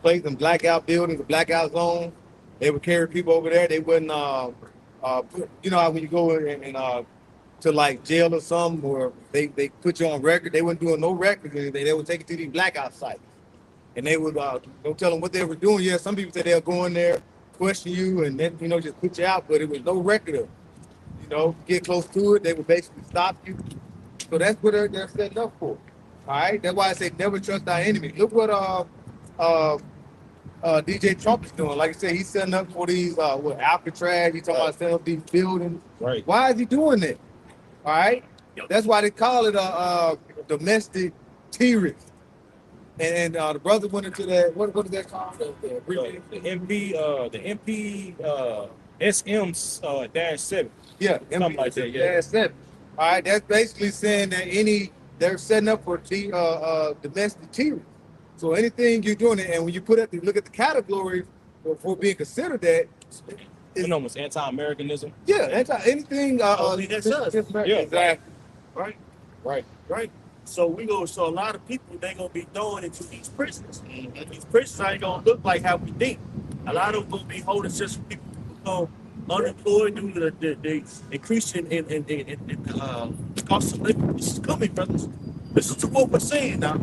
places and blackout buildings, the blackout zone. They would carry people over there. They wouldn't, you know, how when you go and to like jail or something, or they put you on record, they weren't doing no records or anything. They would take you to these blackout sites, and they would don't tell them what they were doing. Yeah, some people say they'll go in there, question you, and then just put you out, but it was no record of it. Get close to it, they would basically stop you. So that's what they're setting up for. All right, that's why I say never trust our enemy. Look what DJ Trump is doing. Like I said, he's setting up for these Alcatraz. He's talking about setting up these buildings. Right. Why is he doing that? All right, that's why they call it a domestic terrorist. And the brother went into that. What is that called? The MP SM-7. Yeah, Something like that, yeah. SM. All right, that's basically saying that they're setting up for domestic terrorists. So anything you're doing, and when you look at the categories for being considered that, It's anti-Americanism. yeah, anything. That's us. Yeah. Exactly. Right. So a lot of people they gonna be thrown into these prisons. And these prisons ain't gonna look like how we think. A lot of them gonna be holding system people who become unemployed due to the increase in cost of living. This is coming, brothers. Listen to what we're saying now.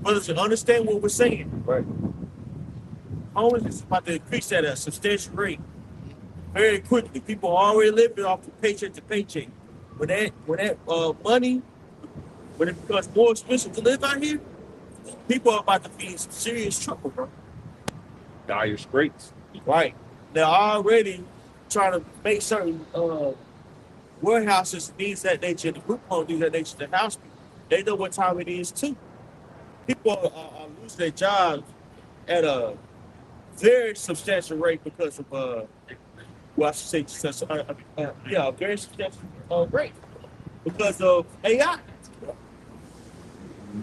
Brothers, you understand what we're saying. Right. Homelessness is about to increase at a substantial rate very quickly. People are already living off of paycheck to paycheck. When that money, when it becomes more expensive to live out here, people are about to be in some serious trouble, bro. Dire straits. Right. They're already trying to make certain warehouses, things that nature, the group home, things that nature, the house people. They know what time it is too. People are losing their jobs at a very substantial rate because of a very substantial rate because of AI.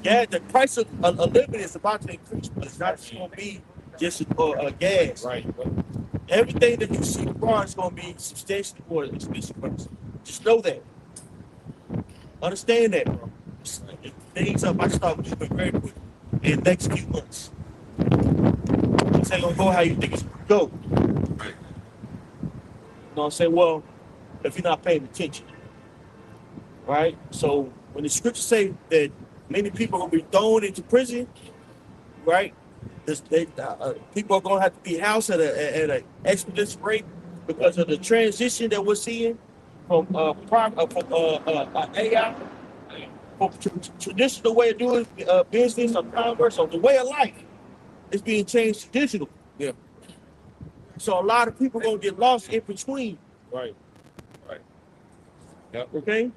Yeah, the price of a living is about to increase, but it's not just going to be just gas. Right. Everything that you see abroad is going to be substantially more expensive. Just know that. Understand that, bro. Things are about to start moving very quick in the next few months. This ain't going to go how you think it's going to go. You know what I'm saying? Well, if you're not paying attention. Right? So when the scriptures say that many people are going to be thrown into prison, right? People are going to have to be housed at an exponential rate because of the transition that we're seeing from AI, from traditional way of doing business or commerce or the way of life is being changed to digital. Yeah. So a lot of people are going to get lost in between. Right. Yep. Okay?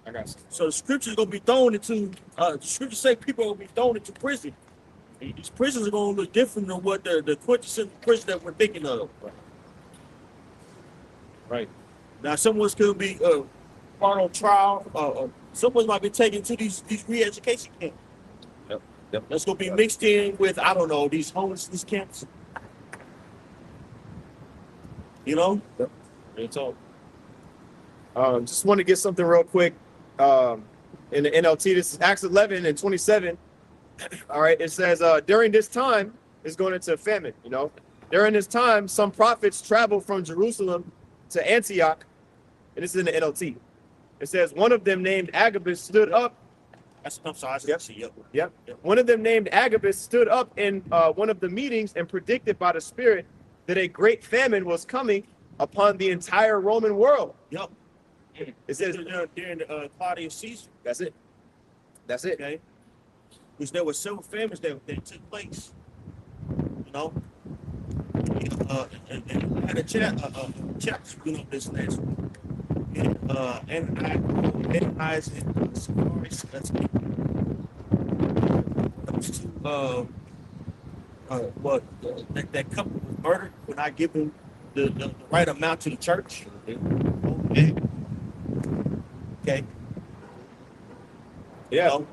I got you. So the scriptures going to be thrown into, the scriptures say people will be thrown into prison These prisons are going to look different than what the quintessential prison that we're thinking of. Right. Now, someone's going to be part on trial. Someone might be taken to these re-education camps. Yep. That's going to be mixed in with, I don't know, these homelessness camps. You know? Real talk. Just want to get something real quick. In the NLT, this is Acts 11 and 27. All right, it says, during this time, it's going into famine, you know. During this time, some prophets traveled from Jerusalem to Antioch, and this is in the NLT. It says, one of them named Agabus stood up. I'm sorry. Yep. One of them named Agabus stood up in one of the meetings and predicted by the Spirit that a great famine was coming upon the entire Roman world. Yep. It says during Claudius Caesar. That's it. That's it. Okay. Which there were several famines that took place. You know. And I had a chat speaking of this last week. Ananias and Sapphira, that's me. Those two, that couple was murdered for not giving the right amount to the church. Okay. Yeah. You know,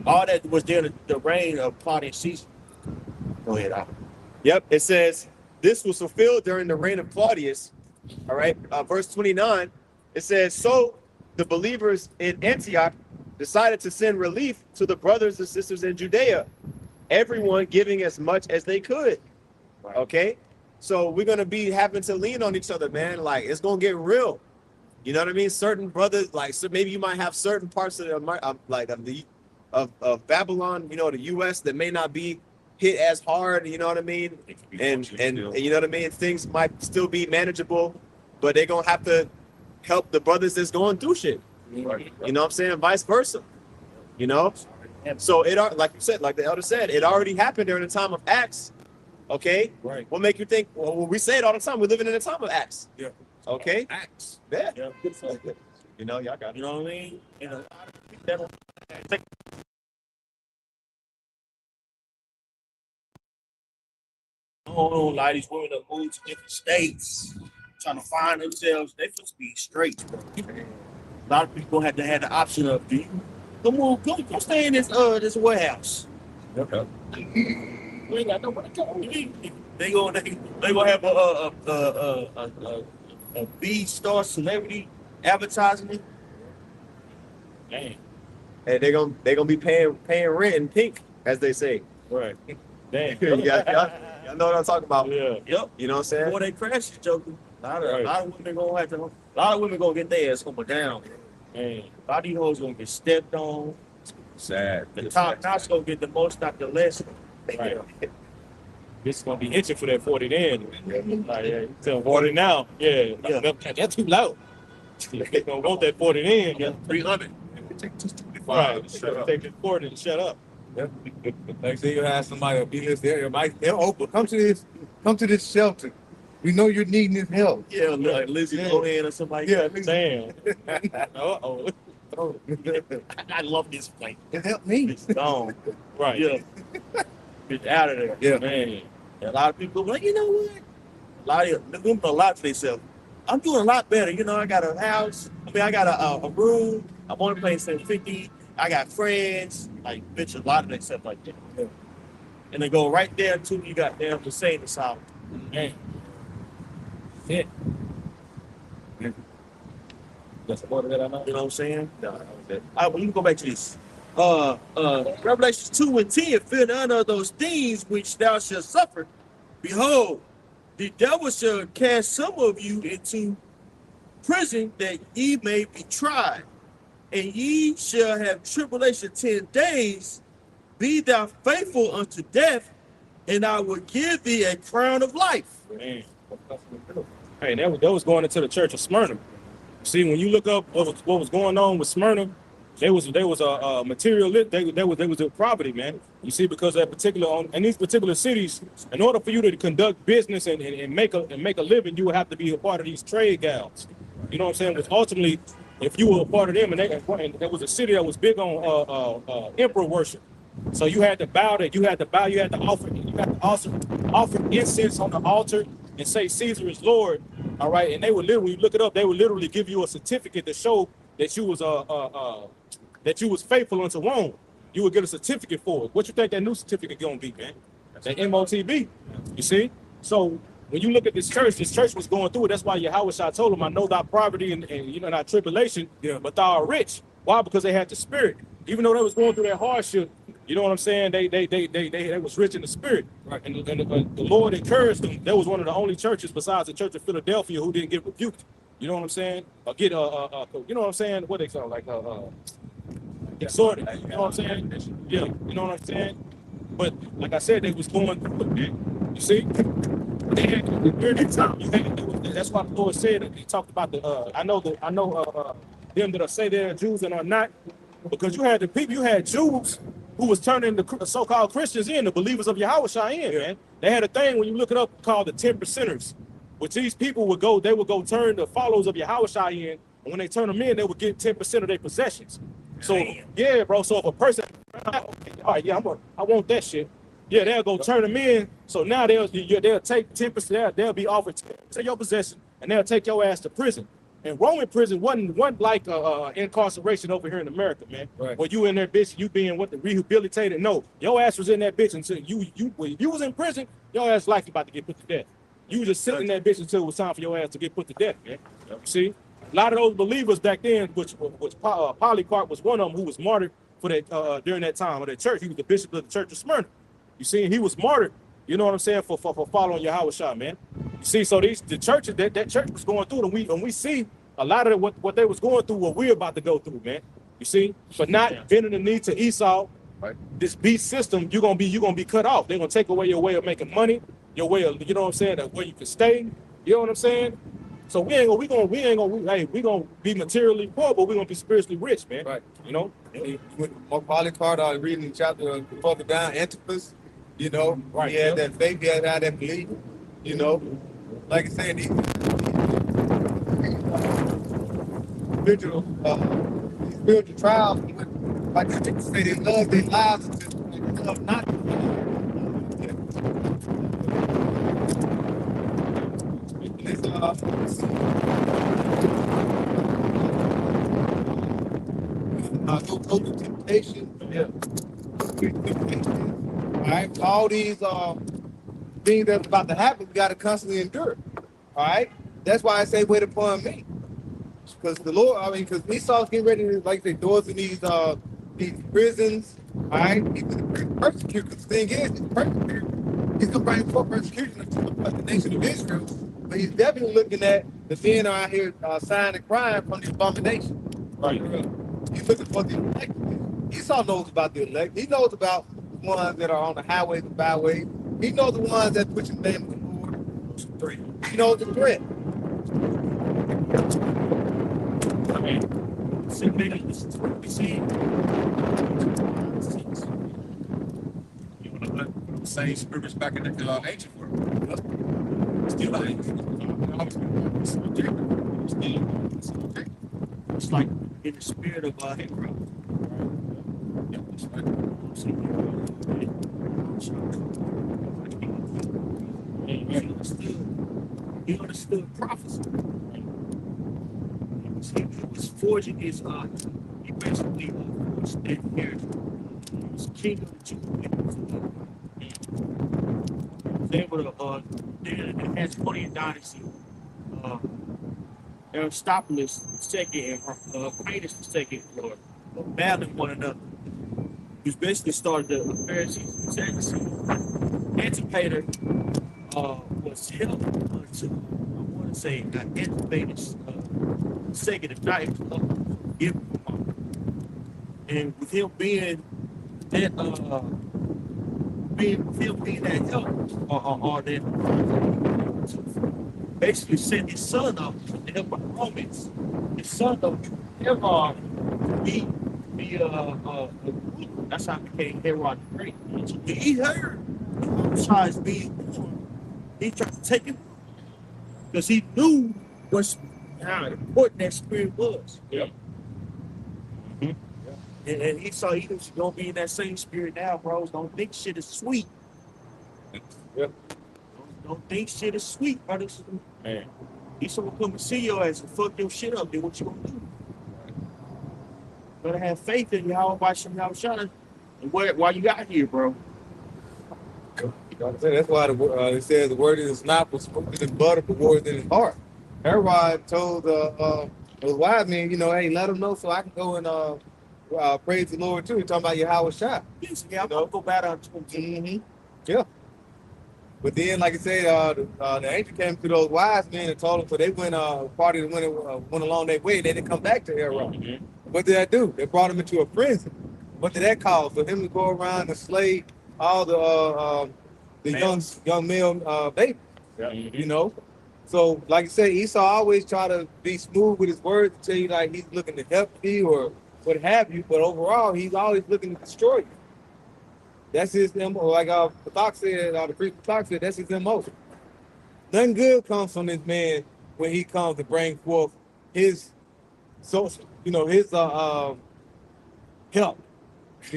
all that was during the reign of Claudius Caesar. Go ahead, Al. Yep. It says this was fulfilled during the reign of Claudius. All right. Verse 29. It says, so the believers in Antioch decided to send relief to the brothers and sisters in Judea, everyone giving as much as they could. Right. Okay. So we're going to be having to lean on each other, man. Like, it's going to get real. You know what I mean? Certain brothers, like, so maybe you might have certain parts of of Babylon, you know, the U.S. that may not be hit as hard. You know what I mean? And you know what I mean? Things might still be manageable, but they're going to have to help the brothers that's going through shit. Right. You know what I'm saying? Vice versa. You know? So it, like you said, like the elder said, it already happened during the time of Acts. Okay? Right. What make you think? Well, we say it all the time. We're living in the time of Acts. Yeah. Okay? Acts. Yeah. Yeah. You know, y'all got it. You know what I mean? And a lot of people that don't take on like these women that move to different states, trying to find themselves. They supposed to be straight, bro. A lot of people had to have the option of, do you come stay in this warehouse? Okay. We ain't got nowhere to go. They gonna have a B-star celebrity advertising it. Damn. And they're gonna be paying rent in pink, as they say. Right. Damn. y'all know what I'm talking about. Yeah. Yep. You know what I'm saying? Before they crash, joking. A lot Right. of women gonna have to. A lot of women gonna get their ass over down. Man. A lot of these hoes gonna get stepped on. Sad. The top notch gonna get the most, not the less. Right. Bitch gonna be itching for that 40 then. Like, yeah, you tell 40 now. Yeah. Yeah. That's too low. They gonna want that 40 then. Yeah, 300. Right. Take this 40 and shut up. Next thing you have somebody be this area, they'll open. Come to this shelter. We know you're needing this help. Yeah, like Lizzie Yeah. Lohan or somebody. Yeah, Damn. Uh-oh. I love this place. it helped me. It's gone. Right. Yeah. Get out of there. Yeah. Man. And a lot of people like, you know what? A lot of them do a lot for themselves. I'm doing a lot better. You know, I got a house. I got a room. I'm only paying $750. I got friends. Like, bitch, a lot of that stuff like that. Yeah. And they go right there to you got them the same asylum. Man. Shit. That's more than that I know. You know what I'm saying? No, that was it. All right, well, you can go back to this. Revelations 2:10, fear none of those things which thou shalt suffer. Behold, the devil shall cast some of you into prison that ye may be tried, and ye shall have tribulation 10 days. Be thou faithful unto death, and I will give thee a crown of life. Man. Hey, that was going into the church of Smyrna. See, when you look up what was going on with Smyrna, there was a material there was a poverty, man. You see, because that particular in these particular cities, in order for you to conduct business and make a living, you would have to be a part of these trade guilds. You know what I'm saying? Which ultimately, if you were a part of them, and there was a city that was big on emperor worship. So you had to bow that, you had to offer incense on the altar and say Caesar is Lord. All right. And they would literally, look it up, they would literally give you a certificate to show that you was faithful unto Rome. You would get a certificate for it. What you think that new certificate gonna be, man? That MOTB. You see? So when you look at this church was going through it. That's why Yahweh Shah told them, I know thy poverty and you know thy tribulation, but thou art rich. Why? Because they had the spirit. Even though they was going through that hardship, you know what I'm saying? They was rich in the spirit. Right. And the Lord encouraged them. That was one of the only churches besides the Church of Philadelphia who didn't get rebuked. You know what I'm saying? Or get you know what I'm saying? What they call like exhorted. You know what I'm saying? Yeah, you know what I'm saying? But like I said, they was going through it, man. You see? During that time, that's why the Lord said he talked about the I know them that say they're Jews and are not, because you had the people, you had Jews who was turning the so-called Christians in, the believers of Yahweh Shah in, man. They had a thing when you look it up called the 10%ers, which these people would go turn the followers of Yahweh Shah in, and when they turn them in, they would get 10% of their possessions. So yeah, bro. So if a person, all right, yeah, I want that shit. Yeah, they'll go turn them in. So now they'll take 10%. They'll be offered 10% of your possession, and they'll take your ass to prison. And Roman prison wasn't like incarceration over here in America, man. Right. Where you in there, bitch, you being rehabilitated. No, your ass was in that bitch until when you was in prison, your ass likely about to get put to death. You was just sitting in that bitch until it was time for your ass to get put to death, man. You see? A lot of those believers back then, which Polycarp was one of them who was martyred for that during that time of that church. He was the bishop of the church of Smyrna. You see, he was martyred. You know what I'm saying, for following Yahweh Shah, man. You see, so the churches that church was going through, and we see a lot of what they was going through, what we're about to go through, man. You see, but not bending the knee to Esau. Right. This beast system, you're gonna be cut off. They're gonna take away your way of making money, your way of, you know what I'm saying, where you can stay. You know what I'm saying? So we ain't gonna be materially poor, but we're gonna be spiritually rich, man. Right. You know? Polycarp, I was reading the chapter further down, Antipas, you know, right. He had that faith, he had that belief, you know. Like I said, these spiritual trials, like they say, they love their lives and they love not. Total temptation. Yeah. All right. All these things that's about to happen, we got to constantly endure. All right. That's why I say, wait upon me. Because the Lord, because Esau's getting ready to, like, the doors in these prisons. All right. He's going to persecute. Because the thing is, he's going to bring forth persecution of the nation of Israel. But he's definitely looking at the men out here signing and crying from the abomination. Right. He's looking for the elect. Esau knows about the elect. He knows about the ones that are on the highways and byways. He knows the ones that put your name on the board. He knows the threat. You want to let the same spirits back in the ancient world. Still like it's like in the spirit of Hebron. Yeah, that's right. He understood prophecy. He was forging his he basically forged that character. He was king of the Jews. They able to in the Hasmonean dynasty, Aristobulus II and Quaintus II were battling one another. He basically started the Pharisees and Sadducees. Antipater was held to, I want to say, Antipater's second, if not and with him being that being that help or that basically sent his son up with the help of the Romans. His son up to Herod that's how he became Herod the Great. So when he heard Messiah is being born, he tried to take him because he knew how important that spirit was. Yeah. Mm-hmm. And Esau Edom's gonna be in that same spirit now, bros. Don't think shit is sweet. Yep. Don't think shit is sweet, brothers. Man. Esau will come and see your ass and fuck your shit up. Then what you gonna do? Better have faith in Yahweh by Shem Yahushua. And why you got here, bro? That's why it says the word in his mouth was spoken in blood, but words in his heart. Herod told those wise men, you know, hey, let them know so I can go and praise the Lord too. He's talking about Yahweh Shah. Yes, yeah, I'm gonna go back on 20. Mm-hmm. Yeah. But then, like I said, the angel came to those wise men and told them, so they went party went along their way. They didn't come back to Herod. Mhm. What did that do? They brought him into a prison. What did that cause? For him to go around and slay all the young male babies. Mhm. You know. So, like I said, Esau always try to be smooth with his words to tell you like he's looking to help you or what have you. But overall, he's always looking to destroy you. That's his MO. Like Patak said, the priest Patak said, that's his MO. Nothing good comes from this man when he comes to bring forth his social, his help.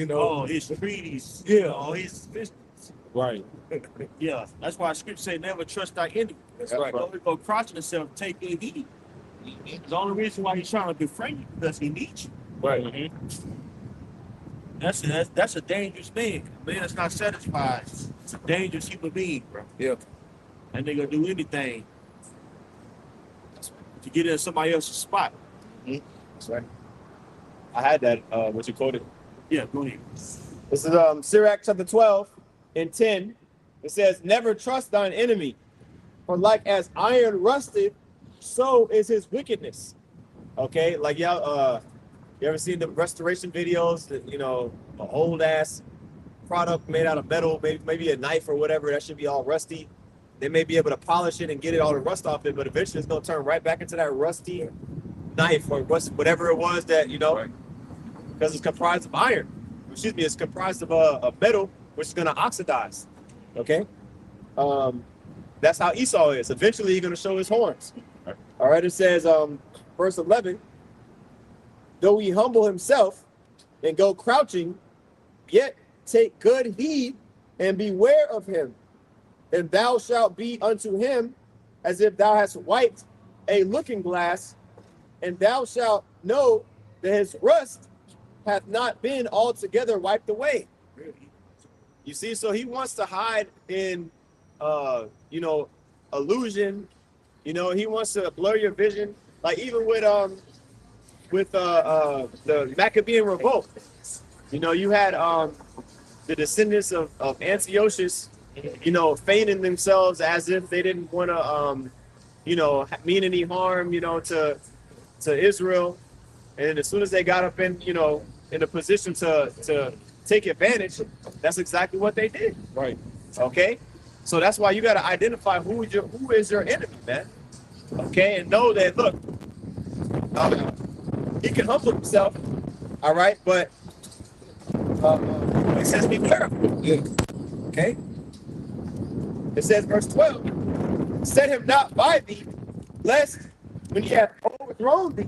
Oh, his treaties. Yeah. Oh, his business. Right. Yeah. That's why scripture say never trust thy enemy. That's right. Don't go crossing himself, take good heed. The only reason why he's trying to befriend you because he needs you. Right. Mhm. That's a dangerous man. A man that's not satisfied. It's a dangerous human being, bro. Yeah. And they gonna do anything to get in somebody else's spot. That's right. I had that, what you quoted. Yeah, go ahead. This is Sirach chapter 12 and 10. It says, never trust thine enemy, for like as iron rusted, so is his wickedness. Okay, like y'all, you ever seen the restoration videos that, an old ass product made out of metal, maybe a knife or whatever, that should be all rusty. They may be able to polish it and get it all the rust off it, but eventually it's gonna turn right back into that rusty knife or whatever it was that, because it's comprised of iron. Excuse me, it's comprised of a metal which is gonna oxidize. Okay? That's how Esau is. Eventually he's gonna show his horns. All right, it says, verse 11, though he humble himself and go crouching, yet take good heed and beware of him. And thou shalt be unto him as if thou hast wiped a looking glass, and thou shalt know that his rust hath not been altogether wiped away. You see, so he wants to hide in, illusion. He wants to blur your vision. Like even with the Maccabean revolt, you had the descendants of Antiochus, feigning themselves as if they didn't want to, mean any harm, to Israel. And as soon as they got up in a position to take advantage, that's exactly what they did. Right. Okay. So that's why you got to identify who is your enemy, man. Okay, and know that look, he can humble himself. All right, but it says be careful. Yeah. Okay. It says, verse 12, set him not by thee, lest when he hath overthrown thee,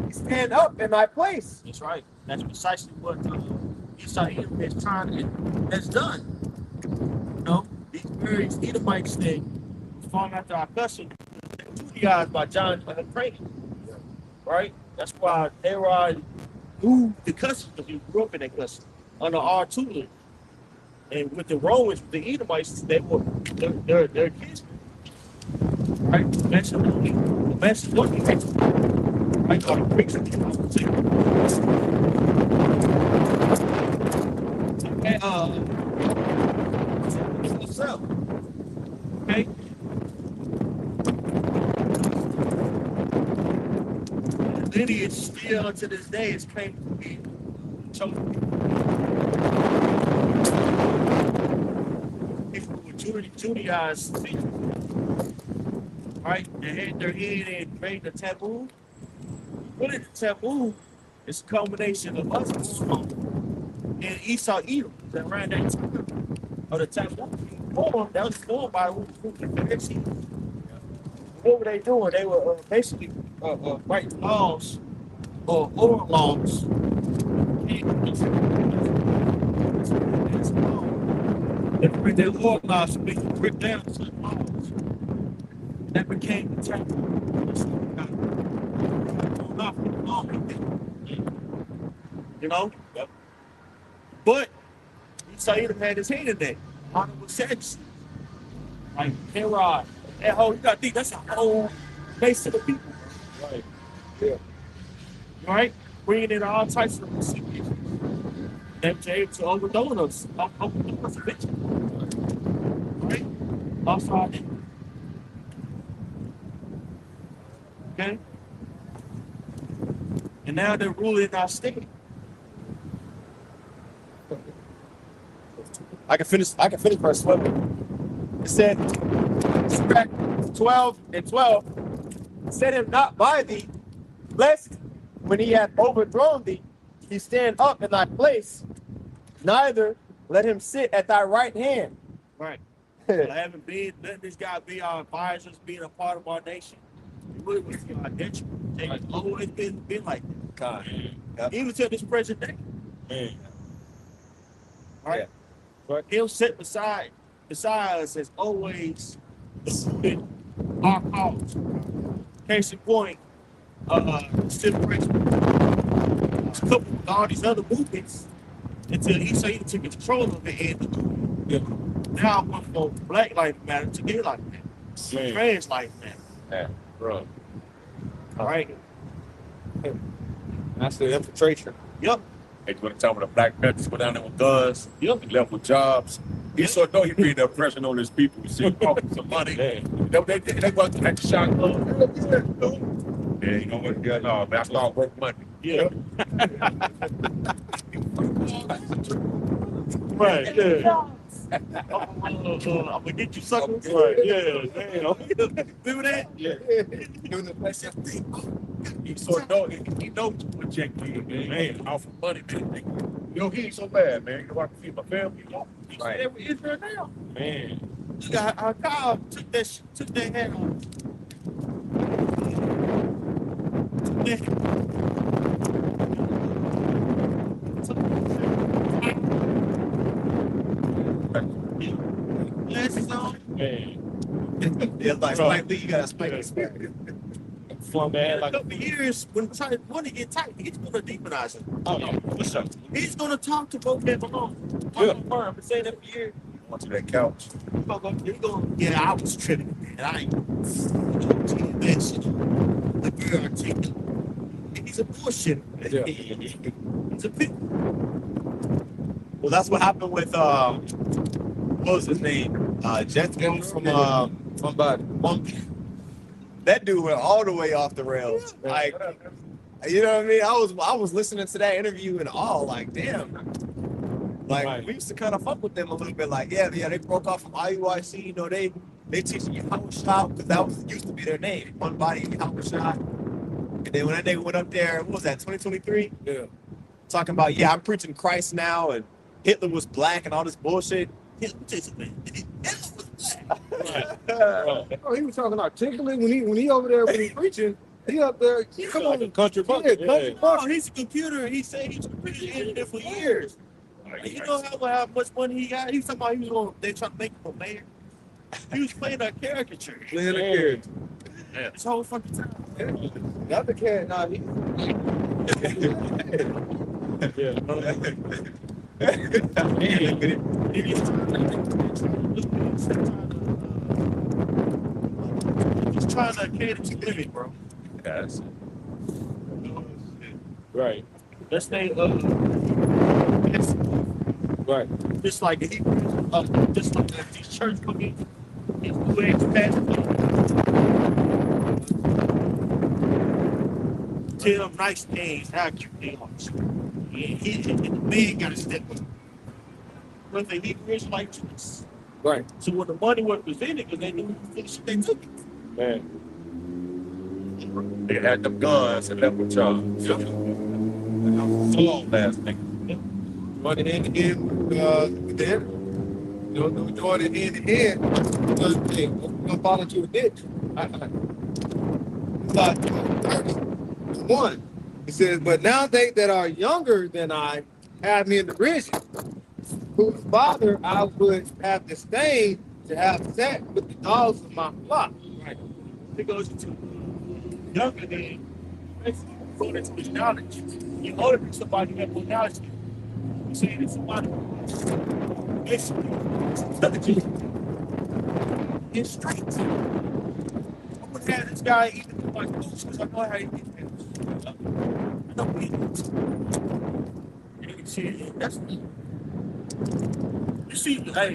he stand up in thy place. That's right. That's precisely what Esau Edom is has done. These very Edomites thing, falling after our custom, Judaized by John Crane. Right? That's why Herod knew the custom because he grew up in that custom under our tutelage. And with the Romans, with the Edomites, they're kids. Right? The Macedonians, right? Or the Greeks. Okay. Lineage still to this day is claimed to be chosen. People who Judaized, right? They had their head and made the taboo. Really, the taboo is a combination of us and Esau Edom that ran that time of the taboo. That was formed by the Pharisees. What were they doing? They were basically writing laws or oral laws They bring their law laws to make you break down certain laws. That became the temple. You know? Yep. But Esau had his hand in that. Honor was Sadducees. Like Herod. That whole, you gotta think that's a whole nation of people. Right. Right? Bringing in all types of recipients. That came to overthrow us. Overthrow us eventually. Right? Lost our identity. Okay? And now they're ruling our state. I can finish verse 12. It said, back 12 and 12, set him not by thee, lest when he hath overthrown thee, he stand up in thy place, neither let him sit at thy right hand. Right. I haven't been letting this guy be our advisors, being a part of our nation. It really was our identity. It's always been like that. God. Even till this present day. Man. Right? Yeah. Right. He'll sit beside us as always our cause. Case in point, civil rights movement, coupled with all these other movements until Esau took control of it. And Yeah. now I want for Black Lives Matter to get like that. Man. Trans Lives Matter. Yeah. Bro. All right. That's the infiltration. Yep. They want to tell me the Black Panthers go down there with guns, Yep. he left with jobs. He so know he bring the oppression on his people. You see, offering some money. Man. They want to catch a shotgun. Yeah, you know what? Yeah, no, man, I start working money. Yeah. Right. Yeah. I'm gonna get you suckers. Right. Yeah. Damn. Remember that? Yeah. He so know he knows what Jack did, man. Off of money, man. You know, he ain't so bad, man. You know, I can feed my family. You know, he's Right. there with Israel now. Man. Look at how Kyle took that hat off. Glasses on. Man. Yeah, like Spike Lee, you gotta Spike Lee spirit. Flung that In head a like couple of years, when money get tight, he's gonna demonize him. oh no. What's up? He's gonna talk to both men alone. Yeah. I've been saying that for years. Went to that couch. Yeah, I was tripping, man. I ain't that shit. The very articulate. He's a bullshit. Yeah. He's a pit. Well, that's what happened with what was his name? Jethro from that dude went all the way off the rails. Like, you know what I mean? I was listening to that interview and all like, damn. Like Right. we used to kind of fuck with them a little bit. Like, yeah, they broke off from IUIC. You know, they teaching you how to shop because that was used to be their name. One body, how to shop. And then when that nigga went up there, what was that? 2023. Yeah. Talking about, yeah, I'm preaching Christ now, and Hitler was black and all this bullshit. Hitler was black. Right. Oh, he was talking articulate when he over there when he preaching. He up there. Come Like a on, country yeah, bucket. country Yeah. bucket. Oh, he's a computer. He said he's been in there for years. You know how much money he got? He was talking about he was going. They trying to make him a mayor. He was playing a caricature. Playing the kid. This whole fucking time. The other cat, nah, he. He's trying to cater to women, bro. Yes. Right. Let's stay Right. just like the Hebrews, just like these church cookies, these new age pastors. Tell them nice things, how cute they are. And the man got to step up. But the Hebrews like this. Right. So when the money was presented, because they knew they took it. Man. They had them guns and left with y'all. So last nigga. But hand to hand with them. You know, doing it hand to hand. Just, hey, I'm gonna fall into a ditch. Like 30, 1. It says, but now they that are younger than I have me in derision, whose father I would have disdained to have sat with the dogs of my flock. Right. It goes into younger than basically going into his knowledge. You older than somebody who has more knowledge than you. You're saying that somebody basically intelligent in straight. I would have this guy even like books because I know how he gets things. I know what he does. And see, that's you see, hey,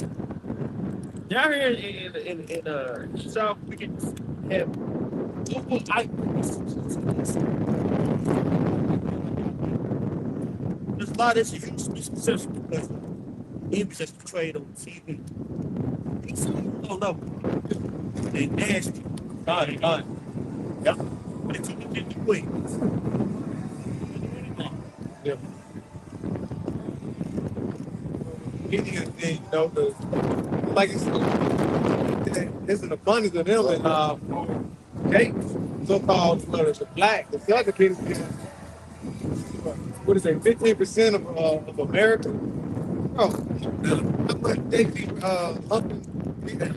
down here in South, we can have local eyewitnesses. There's a lot of this huge misconception because images that's portrayed on TV. It's low level. They nasty. God. Yep. But it's a different way. Yeah. Indian thing, you know, like there's an abundance of them in okay, so-called the black, the southern kingdom. What is it? 15% of America. Oh, they be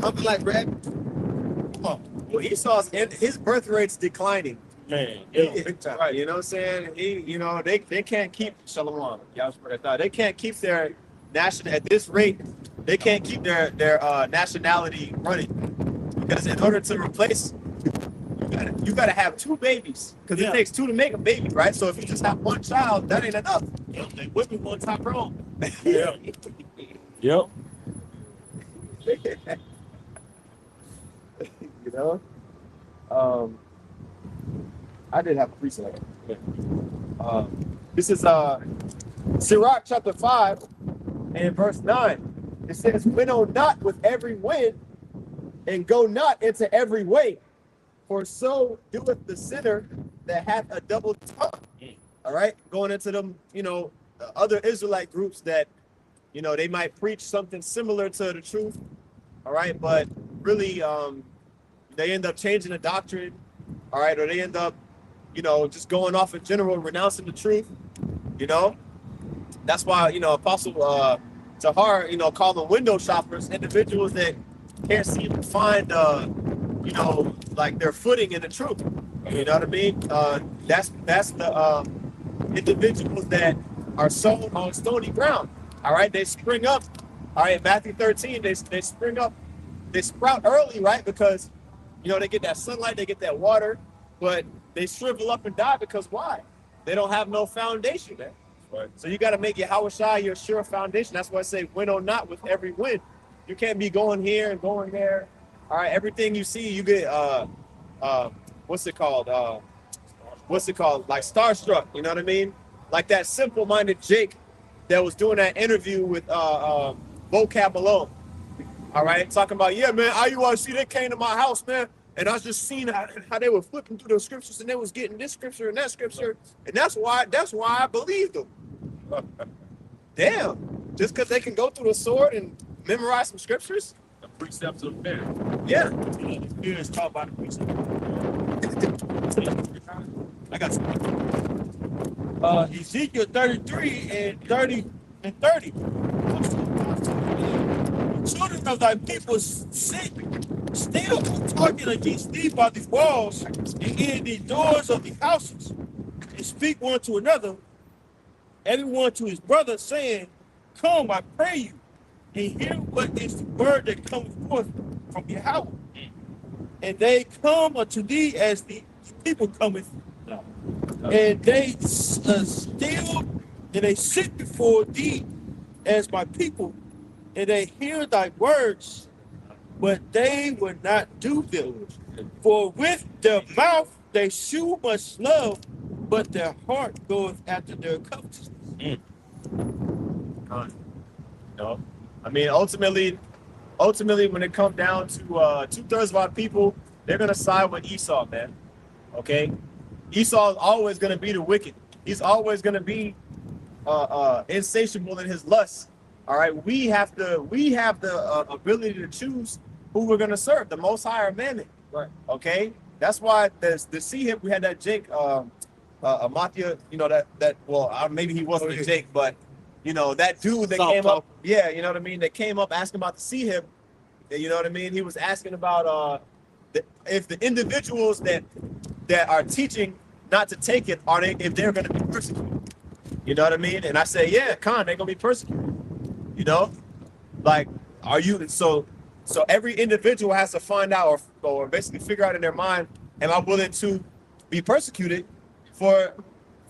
humping like rabbits. Come on. Well, Esau's his birth rate's declining. Man, Big time. Right, you know what I'm saying? They can't keep Shalom. They can't keep their national at this rate. They can't keep their nationality running because in order to replace, you gotta have two babies because Yeah. it takes two to make a baby, right? So if you just have one child, that ain't enough. Yeah, they with me one time wrong. yeah. Yep. You know, I did have a precept. This is Sirach chapter 5 and verse 9. It says, winnow not with every wind, and go not into every way, for so doeth the sinner that hath a double tongue. All right, going into them, other Israelite groups that, they might preach something similar to the truth. All right, but really, they end up changing the doctrine. All right, or they end up, just going off in general, renouncing the truth. That's why, Apostle Tahar, called them window shoppers, individuals that can't seem to find, like their footing in the truth. You know what I mean? That's the individuals that are sown on stony ground. All right, they spring up. All right, Matthew 13, they spring up, they sprout early, right? Because, they get that sunlight, they get that water, but they shrivel up and die because why? They don't have no foundation, man. Right. So you got to make Yahushua your sure foundation. That's why I say winnow not with every wind. You can't be going here and going there. All right, everything you see, you get what's it called? Like starstruck. You know what I mean? Like that simple-minded Jake that was doing that interview with Vocab Malone. All right, talking about, yeah, man, IUIC, they came to my house, man, and I was just seeing how they were flipping through those scriptures and they was getting this scripture and that scripture, and that's why I believed them. Damn, just because they can go through the sword and memorize some scriptures? The precepts of man. Yeah. The Spirit is taught by the precept. I got some. Ezekiel 33 and 30 and 30. Children of thy people sick, still talking against thee by these walls and in the doors of the houses, and speak one to another, everyone to his brother, saying, come, I pray you, and hear what is the word that comes forth from Yahweh. And they come unto thee as the people cometh, and they still, and they sit before thee as my people, and they hear thy words, but they will not do them. For with their mouth they shew much love, but their heart goeth after their covetousness. No. I mean, ultimately, when it comes down to 2/3 of our people, they're gonna side with Esau, man. Okay, Esau is always gonna be the wicked. He's always gonna be insatiable in his lust. All right, we have the ability to choose who we're gonna serve, the Most High or Mammon. Right. Okay, that's why the see him. We had that Jake Amathia, you know, maybe he wasn't a Jake, but you know, that dude that Soft came talk. up, yeah, you know what I mean, that came up asking about to see him, you know what I mean? He was asking about if the individuals that are teaching not to take it, if they're gonna be persecuted. You know what I mean? And I say, yeah, Khan, they're gonna be persecuted. You know? Like, are you so every individual has to find out or basically figure out in their mind, am I willing to be persecuted for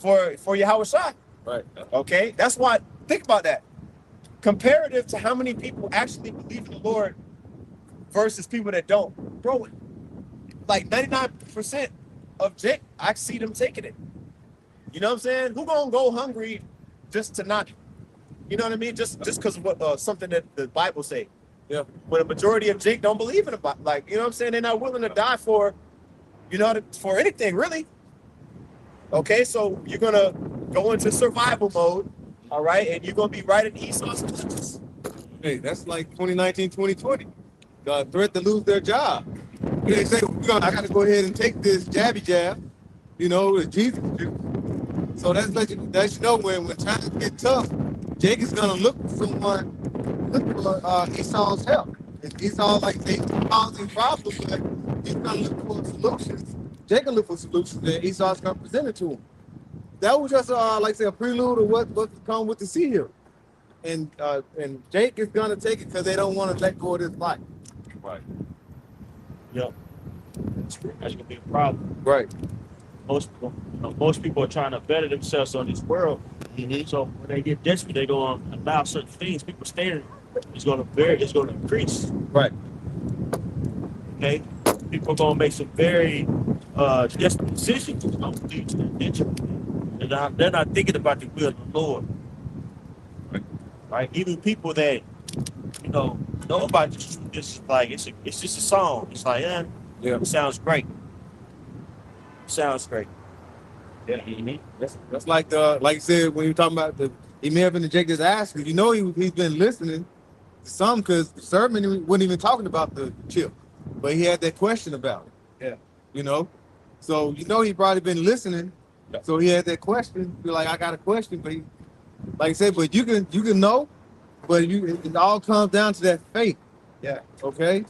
Yahweh Shai? Right. Okay, that's why. Think about that. Comparative to how many people actually believe in the Lord versus people that don't, bro. Like 99% of Jake, I see them taking it. You know what I'm saying? Who gonna go hungry just to not? You know what I mean? Just because of what something that the Bible say. Yeah. When a majority of Jake don't believe in the Bible, like, you know what I'm saying? They're not willing to die for, you know, for anything really. Okay, so you're gonna go into survival mode, all right, and you're gonna be right in Esau's clutches. Hey, that's like 2019, 2020. The threat to lose their job. They say, I got to go ahead and take this jabby jab, you know, with Jesus. So that's let you know when times get tough, Jake is gonna look for Esau's help. And Esau like they causing problems, but he's gonna look for solutions. Jake gonna look for solutions that Esau's gonna present it to him. That was just like say a prelude of what's to come with the sea here. And Jake is gonna take it because they don't want to let go of this fight. Right. Yep. That's gonna be a problem. Right. Most people are trying to better themselves on this world. So when they get desperate, they're going to allow certain things. People standing, it's going to increase. Right. Okay, people are going to make some very desperate decisions. They're not thinking about the will of the Lord. Right. Even people that know about this truth, it's like it's just a song. It's like, yeah, it sounds great. Sounds great. Yeah. That's like like you said when you're talking about he may have been the Jake that's asking. You know he's been listening to some because the sermon wasn't even talking about the chip, but he had that question about it. Yeah. You know, so you know he probably been listening. Yeah. So he had that question. You're like, I got a question, but like I said, but you can know, but it all comes down to that faith. Yeah. Okay.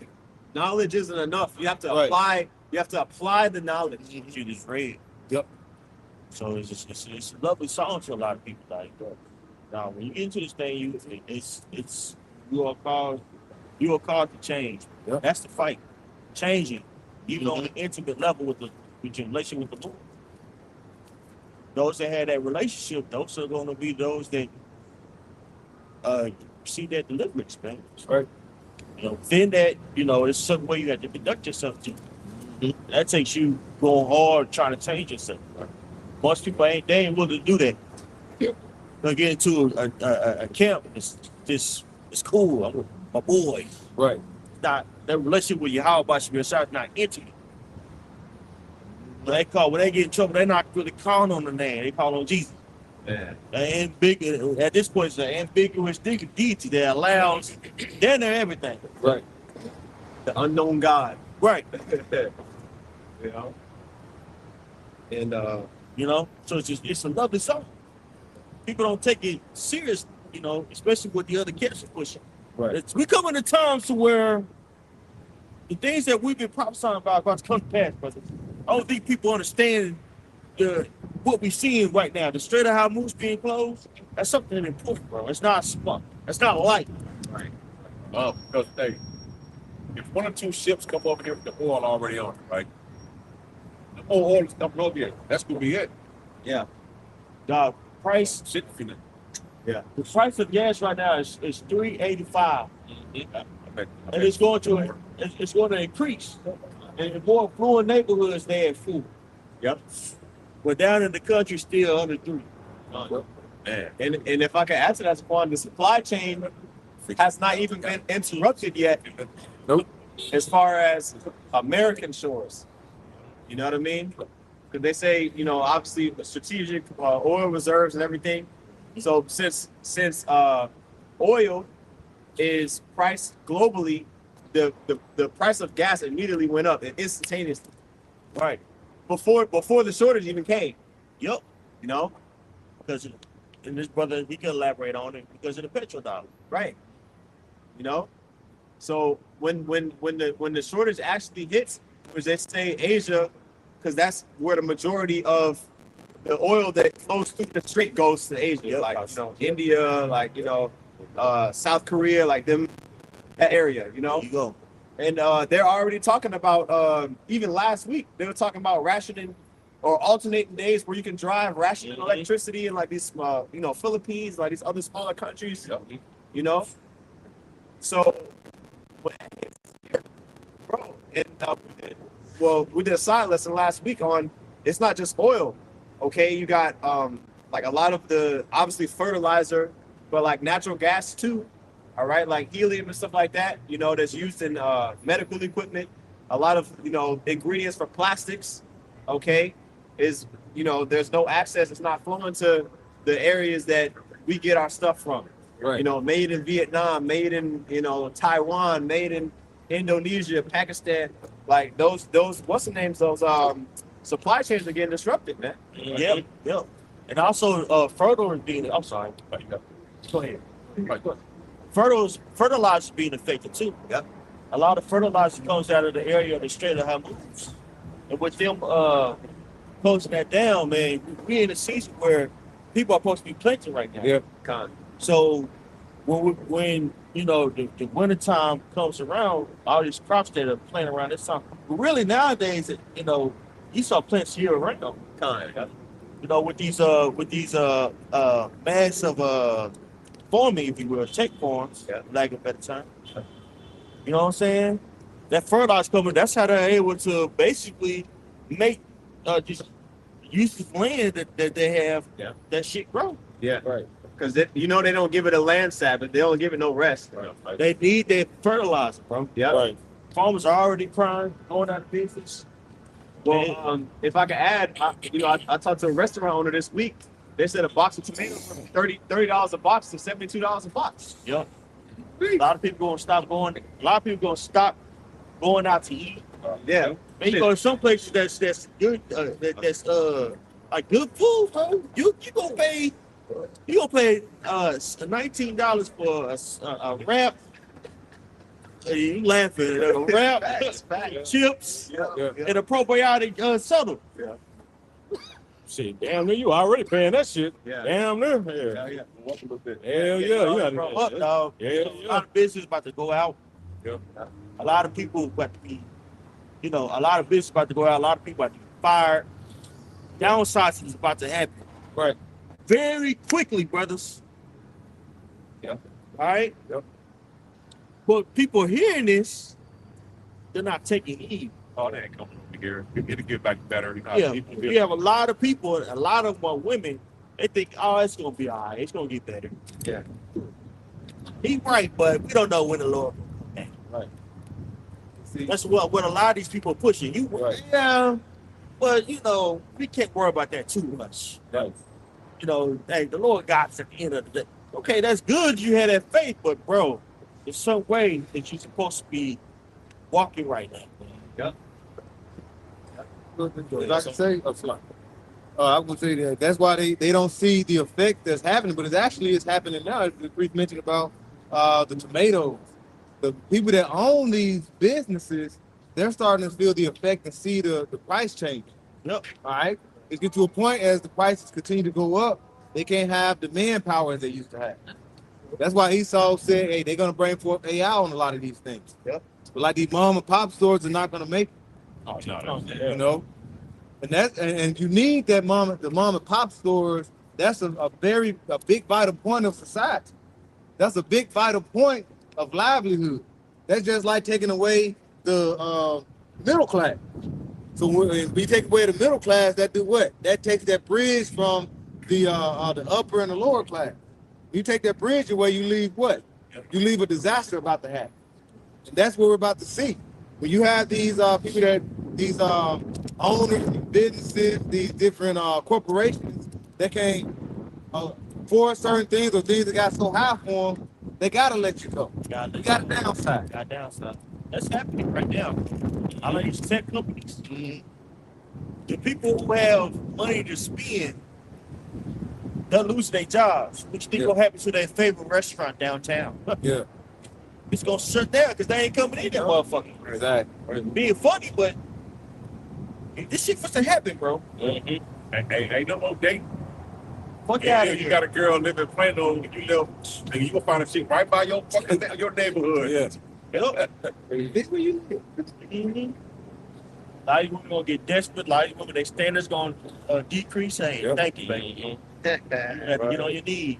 Knowledge isn't enough. You have to Right. apply. You have to apply the knowledge. You just read. Yep. So it's a lovely song to a lot of people. Like, now when you get into this thing, you are called to change. Yep. That's the fight, changing, even on the intimate level with your relationship with the Lord. Those that had that relationship, those are going to be those that see that deliverance, man. Right. You know, then that, it's a certain way you have to conduct yourself to. That takes you going hard trying to change yourself. Right? Most people ain't willing to do that. They'll get into a camp. It's cool. I'm with my boy. Right. Not that relationship with Yahweh Shai not intimate. When they get in trouble, they're not really calling on the name. They call on Jesus. Yeah. At this point, it's an ambiguous deity that allows they're everything. Right. The unknown God. Right. You know. And So it's a lovely song. People don't take it serious, especially with the other camps are pushing. Right. We coming to times to where the things that we've been prophesying about to come to pass, brother. I don't think people understand what we're seeing right now. The Strait of Hormuz being closed, that's something important, bro. It's not smart. That's not light. Right. Because hey, if one or two ships come over here with the oil already on it, right? The more oil is coming over here. That's gonna be it. yeah. The price, Shit, feeling. the price of gas right now is $3.85, and it's going to increase. And in more affluent neighborhoods, they have food. Yep. But down in the country, still under $3. Man. And if I can add to that, Quan, the supply chain has not even been interrupted yet. Nope. As far as American shores, you know what I mean? Because they say, obviously the strategic oil reserves and everything. So since oil is priced globally, the price of gas immediately went up and instantaneously. Right. Before the shortage even came. Yep. You know, Because, and this brother, he can elaborate on it because of the petrodollar. right? You know, so when the shortage actually hits, which they say Asia, because that's where the majority of the oil that flows through the strait goes to Asia, Yep. like India, like South Korea, like them that area, There you go. And they're already talking about even last week they were talking about rationing or alternating days where you can drive rationing electricity in like these Philippines, like these other smaller countries, you know. So, bro, and we did a side lesson last week on it's not just oil. Okay, you got like a lot of the obviously fertilizer, but like natural gas too. All right, like helium and stuff like that, that's used in medical equipment. A lot of, ingredients for plastics, okay, is, there's no access. It's not flowing to the areas that we get our stuff from. Right. Made in Vietnam, made in, Taiwan, made in Indonesia, Pakistan. Like those, what's the names? Those supply chains are getting disrupted, man. Yep. And also, fertilizer being, I'm sorry. Go ahead. Fertilizer being affected too. Yep. A lot of fertilizer comes out of the area of the Strait of Hormuz. And with them closing that down, man, we're in a season where people are supposed to be planting right now. Yeah. So when the winter time comes around, all these crops that are planted around this time, but really nowadays, you saw plants year round. With these massive farming, if you will, tech farms, lack of a better time. You know what I'm saying? That fertilizer coming, that's how they're able to basically make just use the land that they have, that shit grow. Yeah. Right. Because they don't give it a land Sabbath. They don't give it no rest. Right. They need their fertilizer, bro. Yeah. Right. Farmers are already crying, going out of business. Well, if I could add, I talked to a restaurant owner this week. They said a box of tomatoes from $30 a box to $72 a box. Yep. A lot of people gonna stop going. A lot of people gonna stop going out to eat. Yeah. And you go to some places that's good. That's like good food, bro. You gonna pay $19 for a wrap. You laughing at a wrap, chips, and a probiotic soda. Yeah. Shit, damn near you already paying that shit. Yeah. Damn near. Yeah. Hell yeah. Bro, up, dog. Yeah. A lot of business about to go out. Yeah. A lot of people about to be, a lot of business about to go out. A lot of people about to be fired. Downsizing is about to happen. Right. Very quickly, brothers. Yeah. All right? Yep. But people hearing this, they're not taking heed. Oh, that ain't coming over here. It'll get back better. Yeah, we have a lot of people, a lot of them are women. They think, oh, it's gonna be all right. It's gonna get better. Yeah. He's right, but we don't know when the Lord will come back. Right. See, That's what a lot of these people are pushing. Right. Yeah, but we can't worry about that too much. Right. Hey, the Lord got us at the end of the day. Okay, that's good. You had that faith, but bro, there's some way that you're supposed to be walking right now. If I can say, I would say that that's why they don't see the effect that's happening, but it's happening now. As the priest mentioned about the tomatoes, the people that own these businesses, they're starting to feel the effect and see the price change. Yep. All right, it gets to a point as the prices continue to go up, they can't have the manpower as they used to have. That's why Esau said, "Hey, they're gonna bring forth AI on a lot of these things." Yep. But like these mom and pop stores are not gonna make it. Oh, You know, and you need the mom and pop stores. That's a big vital point of society. That's a big vital point of livelihood. That's just like taking away the middle class. So when we take away the middle class, that do what? That takes that bridge from the upper and the lower class. You take that bridge away, you leave what? You leave a disaster about to happen. And that's what we're about to see. When you have these people these owners, businesses, these different corporations that can't afford certain things or things that got so high for them, they gotta let you go. You got a downside. Got downside. That's happening right now. I like these tech companies. the people who have money to spend, they're losing their jobs. What you think gonna happen to their favorite restaurant downtown? Yeah. It's gonna shut down because they ain't coming in that motherfucker. Exactly. Being funny, but this shit supposed to happen, bro. Ain't no more date. Fuck Yeah, out of you here. got a girl living Plano, you know, and you gonna find a shit right by your fucking your neighborhood. Yes. Yep. This where you Mhm. A lot of women gonna get desperate. A lot of women, their standards gonna decrease. Hey, Yep. thank you, baby. You have to get on your knees.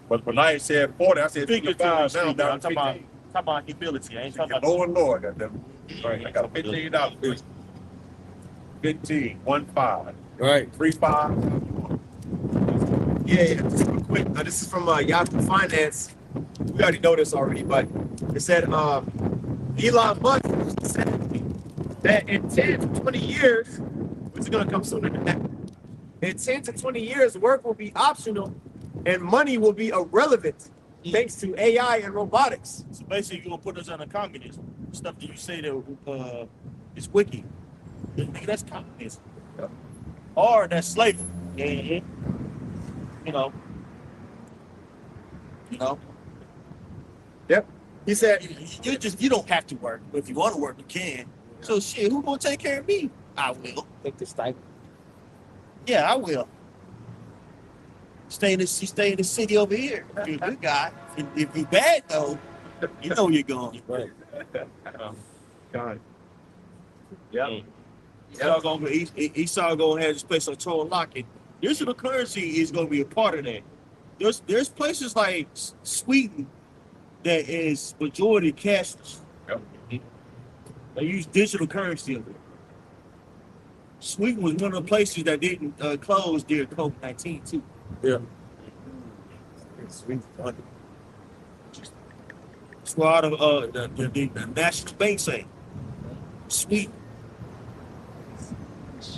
But I ain't said 40, I said 55 now. I'm talking Down about, 15. humility. I ain't talking about. Lord, goddamn. Right, I got $15. 15, 1-5, right. 3-5. Yeah, just real quick. This is from Yahoo Finance. We already know this already, but it said Elon Musk said that in 10 to 20 years, which is going to come sooner than that, in 10 to 20 years, work will be optional and money will be irrelevant thanks to AI and robotics. So basically, you're gonna put us under communism. Stuff that you say that is wicked. Nigga, that's communism. Or that's slavery. You know. Yep. He said, You don't have to work, but if you want to work, you can. So shit, who gonna take care of me? I will. take this type. Yeah, I will. Stay in the city over here. You're a good guy. If you bad though, you know where you're going. Right. God. Yep. Esau gonna have this place on Troll Locket. Digital currency is gonna be a part of that. There's places like Sweden that is majority cashless. Yep. They use digital currency over there. Sweden was one of the places that didn't close during COVID-19 too. Yeah. Sweet. That's why the National Bank say Sweden.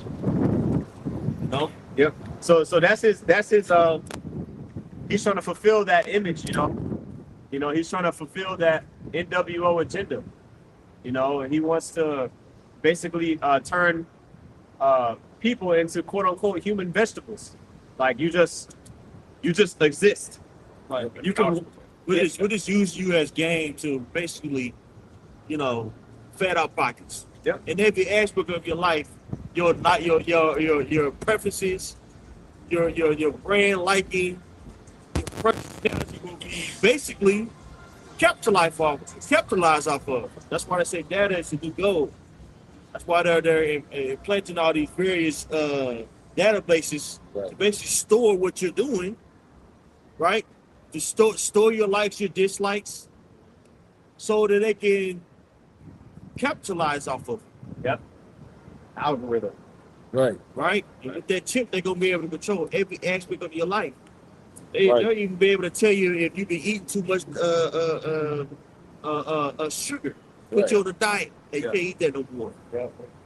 You know? Yep. So that's his he's trying to fulfill that image, you know, he's trying to fulfill that NWO agenda, and he wants to basically turn people into quote unquote human vegetables. Like you just exist. Like you can we just use you as game to basically, fed our pockets. Yep. In every aspect of your life, your preferences, your brand liking, your personality will be basically capitalized off of. That's why they say data is the new gold. That's why they're implanting all these various databases to basically store what you're doing, right? To store your likes, your dislikes, so that they can capitalize off of it. Yep. Algorithm. Right. Right? And with that chip, they're gonna be able to control every aspect of your life. Right. They'll even be able to tell you if you've been eating too much sugar. Put you on a diet. They can't eat that no more.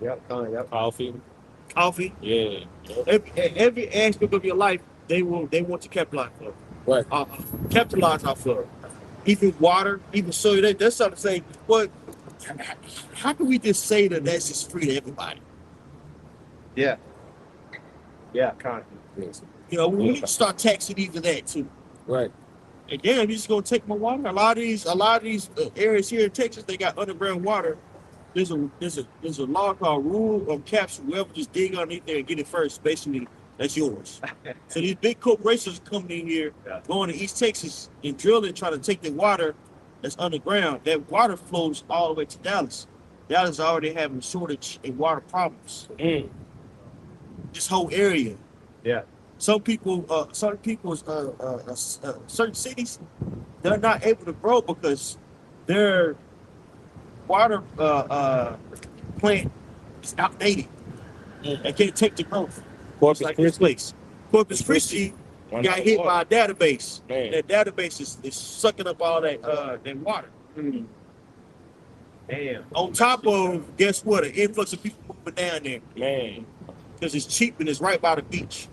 Yep. Coffee. Coffee. Yeah. Every aspect of your life, they want to capitalize off of. Right. Capitalize off of. Even water, even soda. That's something to say. Well, how can we just say that that's just free to everybody? Yeah. Kind Yes. We need to start taxing even that too. Right. And damn, you just gonna take my water. A lot of these areas here in Texas, they got underground water. There's a law called rule of capture. Whoever just dig underneath there and get it first, basically, that's yours. So these big corporations coming in here, going to East Texas and drilling, trying to take the water that's underground. That water flows all the way to Dallas. Dallas is already having a shortage in water problems. This whole area. Yeah. Certain cities, they're not able to grow because their water plant is outdated. They can't take the growth. Corpus Like this place. Corpus Christi got hit by a database. Man. That database is sucking up all that water. Damn. On top of, guess what? An influx of people moving down there Man. because it's cheap and it's right by the beach.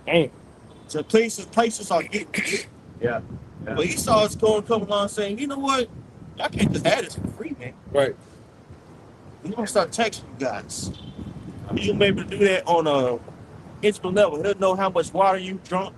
Damn. So places are getting hit. Yeah. But Esau's going to come along saying, you know what? Y'all can't just have this for free, man. Right. We're gonna start texting you guys. You'll be able to do that on a instant level. He'll know how much water you drunk.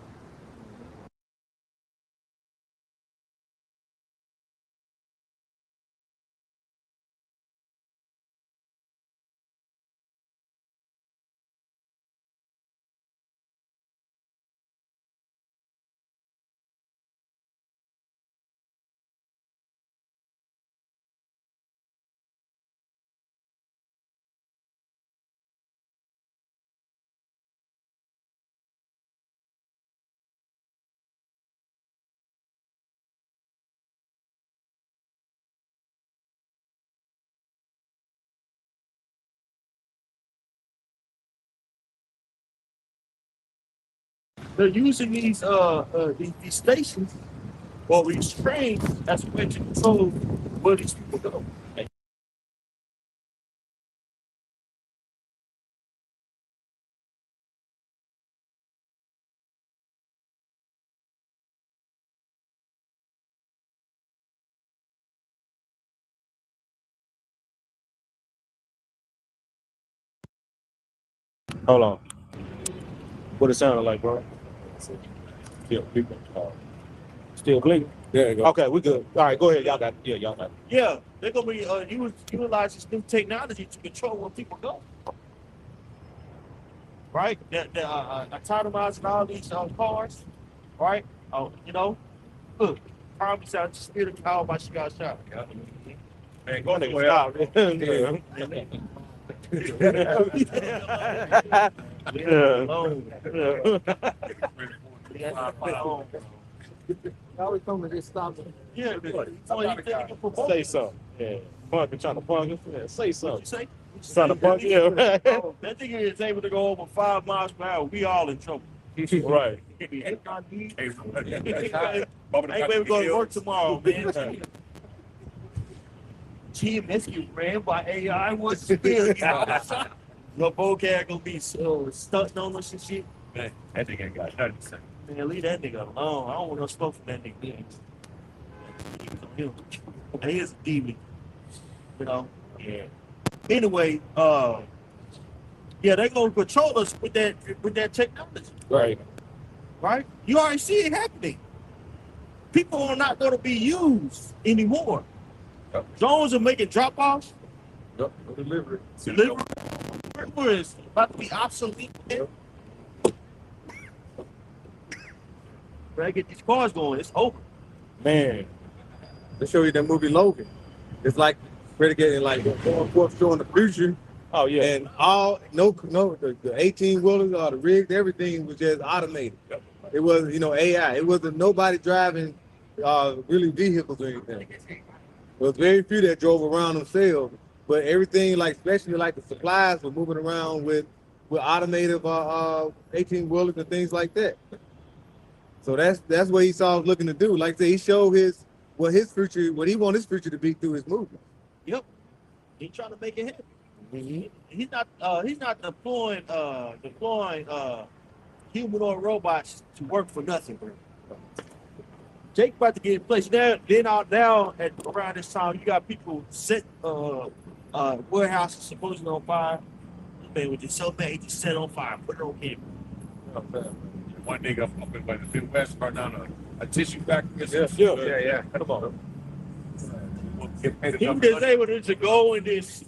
They're using these stations or these trains as a way to control where these people go. Hold on. What it sounded like, bro? Still blinking. Still blinking. There you go. Okay, we good. All right, go ahead. Y'all got it. Yeah, y'all got it. Yeah, they're gonna be utilize this new technology to control where people go. Right? They're autonomizing all these cars. Right? Oh, look, probably sounds just steer the car by Chicago shop. Man, go Nigga, nigga. stop. Always come to this stop. Yeah, Say something. Yeah. Punk, trying to punk us. Yeah, say What something. you say? Trying to punk. Yeah, right. That thing is able to go over 5 miles per hour. We all in trouble. Right. Hey, baby, going to work tomorrow, man. GMS get ran by AI. What's the deal? Your vocab gonna be stuck on us and shit. Man, that nigga ain't got nothing to say. Man, leave that nigga alone. I don't want no smoke from that nigga. He is a demon. Yeah. Anyway, yeah, they gonna control us with that technology. Right. Right? You already see it happening. People are not gonna be used anymore. Yep. Drones are making drop-offs. Yep, delivery. Delivery is about to be obsolete. Yep. Better get these cars going. It's over. Man. They show you that movie Logan. It's like predicated like going forth showing the future, Oh yeah. and all the 18-wheelers or the rigs, everything was just automated. Yep. It was AI. It wasn't nobody driving really vehicles or anything. There was very few that drove around themselves, but everything especially the supplies were moving around with automated 18-wheelers and things like that. So that's what he saw was looking to do. Like I said, he showed what he want his future to be through his movement. Yep. He's trying to make it happen. Mm-hmm. He's not deploying humanoid robots to work for nothing, bro. Jake about to get in place. Now at around this time, you got people set warehouses supposedly on fire. Man, with just so bad, he just set on fire, put it on camera. One nigga up in the Midwest burned down a tissue factory. Yeah. Come on. He was just able to go and just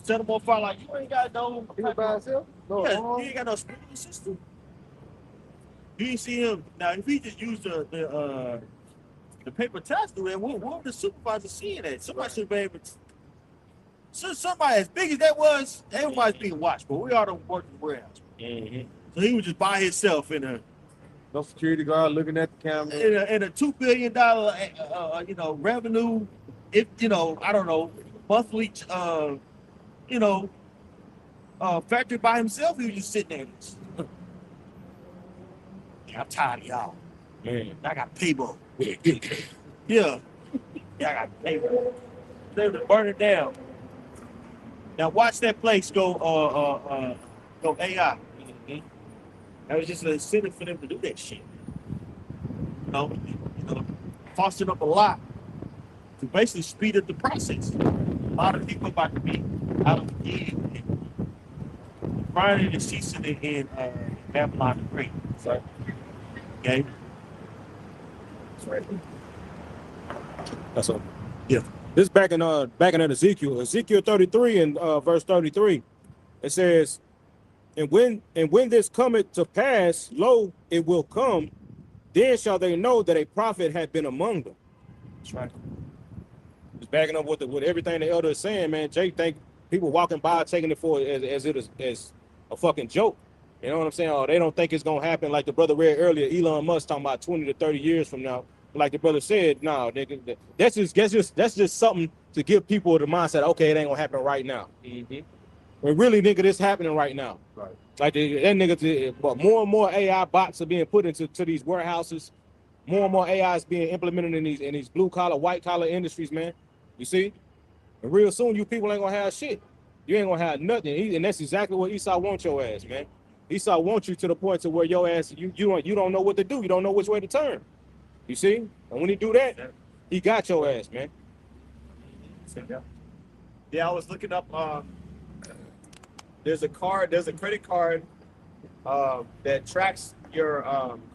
set them on fire like you ain't got no. He was by himself? No, Yeah, he ain't got no sprinkler system. You didn't see him. Now, if he just used the paper towel, then what would the supervisor seeing that? Somebody should be able to. So somebody as big as that was, everybody's being watched, but we all don't work in the warehouse. Mm-hmm. So he was just by himself in no security guard looking at the camera. a $2 billion revenue, if I don't know, monthly factory by himself. He was just sitting there. Yeah, I'm tired of y'all. Man. I got payroll. Yeah, I got payroll. They would burn it down. Now watch that place go AI. That was just an incentive for them to do that shit. Fostering up a lot to basically speed up the process. lot of people about to be out again, Friday and ceasing in Babylon the Great. Right. Okay. That's right. That's all. Yeah. This back in that Ezekiel 33 and verse 33, it says, and when this cometh to pass, lo, it will come, then shall they know that a prophet had been among them. That's right. It's backing up with everything the elder is saying, man. Jake think people walking by taking it for as a fucking joke. You know what I'm saying? Oh, they don't think it's gonna happen. Like the brother read earlier, Elon Musk talking about 20 to 30 years from now. Like the brother said, no, nigga, that's just something to give people the mindset. Okay, it ain't gonna happen right now. When really, nigga, this happening right now. Right. Like that nigga, but more and more AI bots are being put into these warehouses. More and more AI is being implemented in these blue collar, white collar industries, man. You see, and real soon you people ain't gonna have shit. You ain't gonna have nothing, and that's exactly what Esau wants your ass, man. Esau wants you to the point to where your ass you don't know what to do. You don't know which way to turn. You see, and when he do that, he got your ass, man. Yeah, I was looking up. There's a credit card that tracks your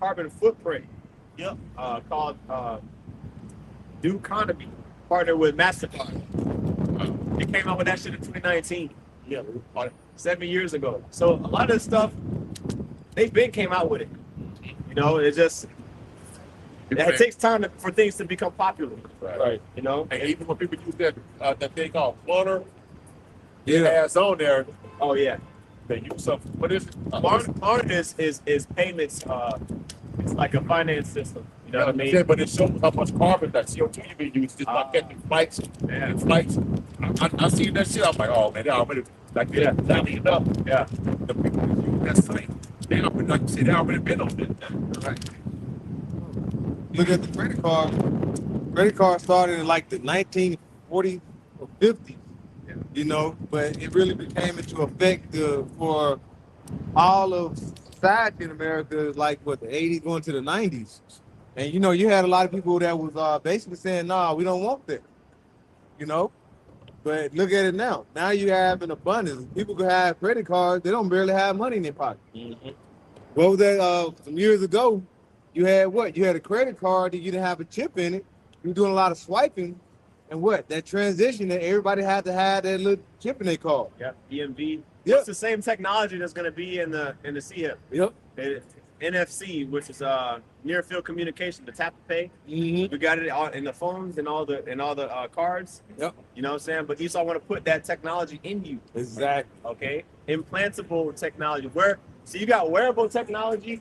carbon footprint. Yep. Called Duconomy, partnered with MasterCard. They came out with that shit in 2019. Yeah. 7 years ago. So a lot of this stuff, they've been came out with it. You know, it takes time for things to become popular. Right. You know. And even when people use that thing called Flutter, Yeah. it has on there. Oh yeah. They use something. What is it? Klarna is payments. It's like a finance system. You know what I mean? But it shows how much carbon that CO2 you be using just by catching flights and flights. I see that shit. I'm like, oh man, they already like they're tallying it up. Yeah. The people that use that site, they already, like you said, they already been on it. Right. Look at the credit card. Credit card started in like the 1940s or 50s, you know, but it really became into effect for all of society in America, like what, the 80s going to the 90s. And you know, you had a lot of people that was basically saying, nah, we don't want that, you know. But look at it now. Now you have an abundance. People can have credit cards, they don't barely have money in their pocket. What was that some years ago? You had what? You had a credit card that you didn't have a chip in it. You were doing a lot of swiping, and what? That transition that everybody had to have that little chip in their card. Yeah. EMV. Yep. It's the same technology that's going to be in the CHIP. Yep. NFC, which is near field communication, the tap to pay. Mm-hmm. We got it in the phones and all the cards. Yep. You know what I'm saying? But Esau want to put that technology in you. Exactly. Okay. Implantable technology. So you got wearable technology,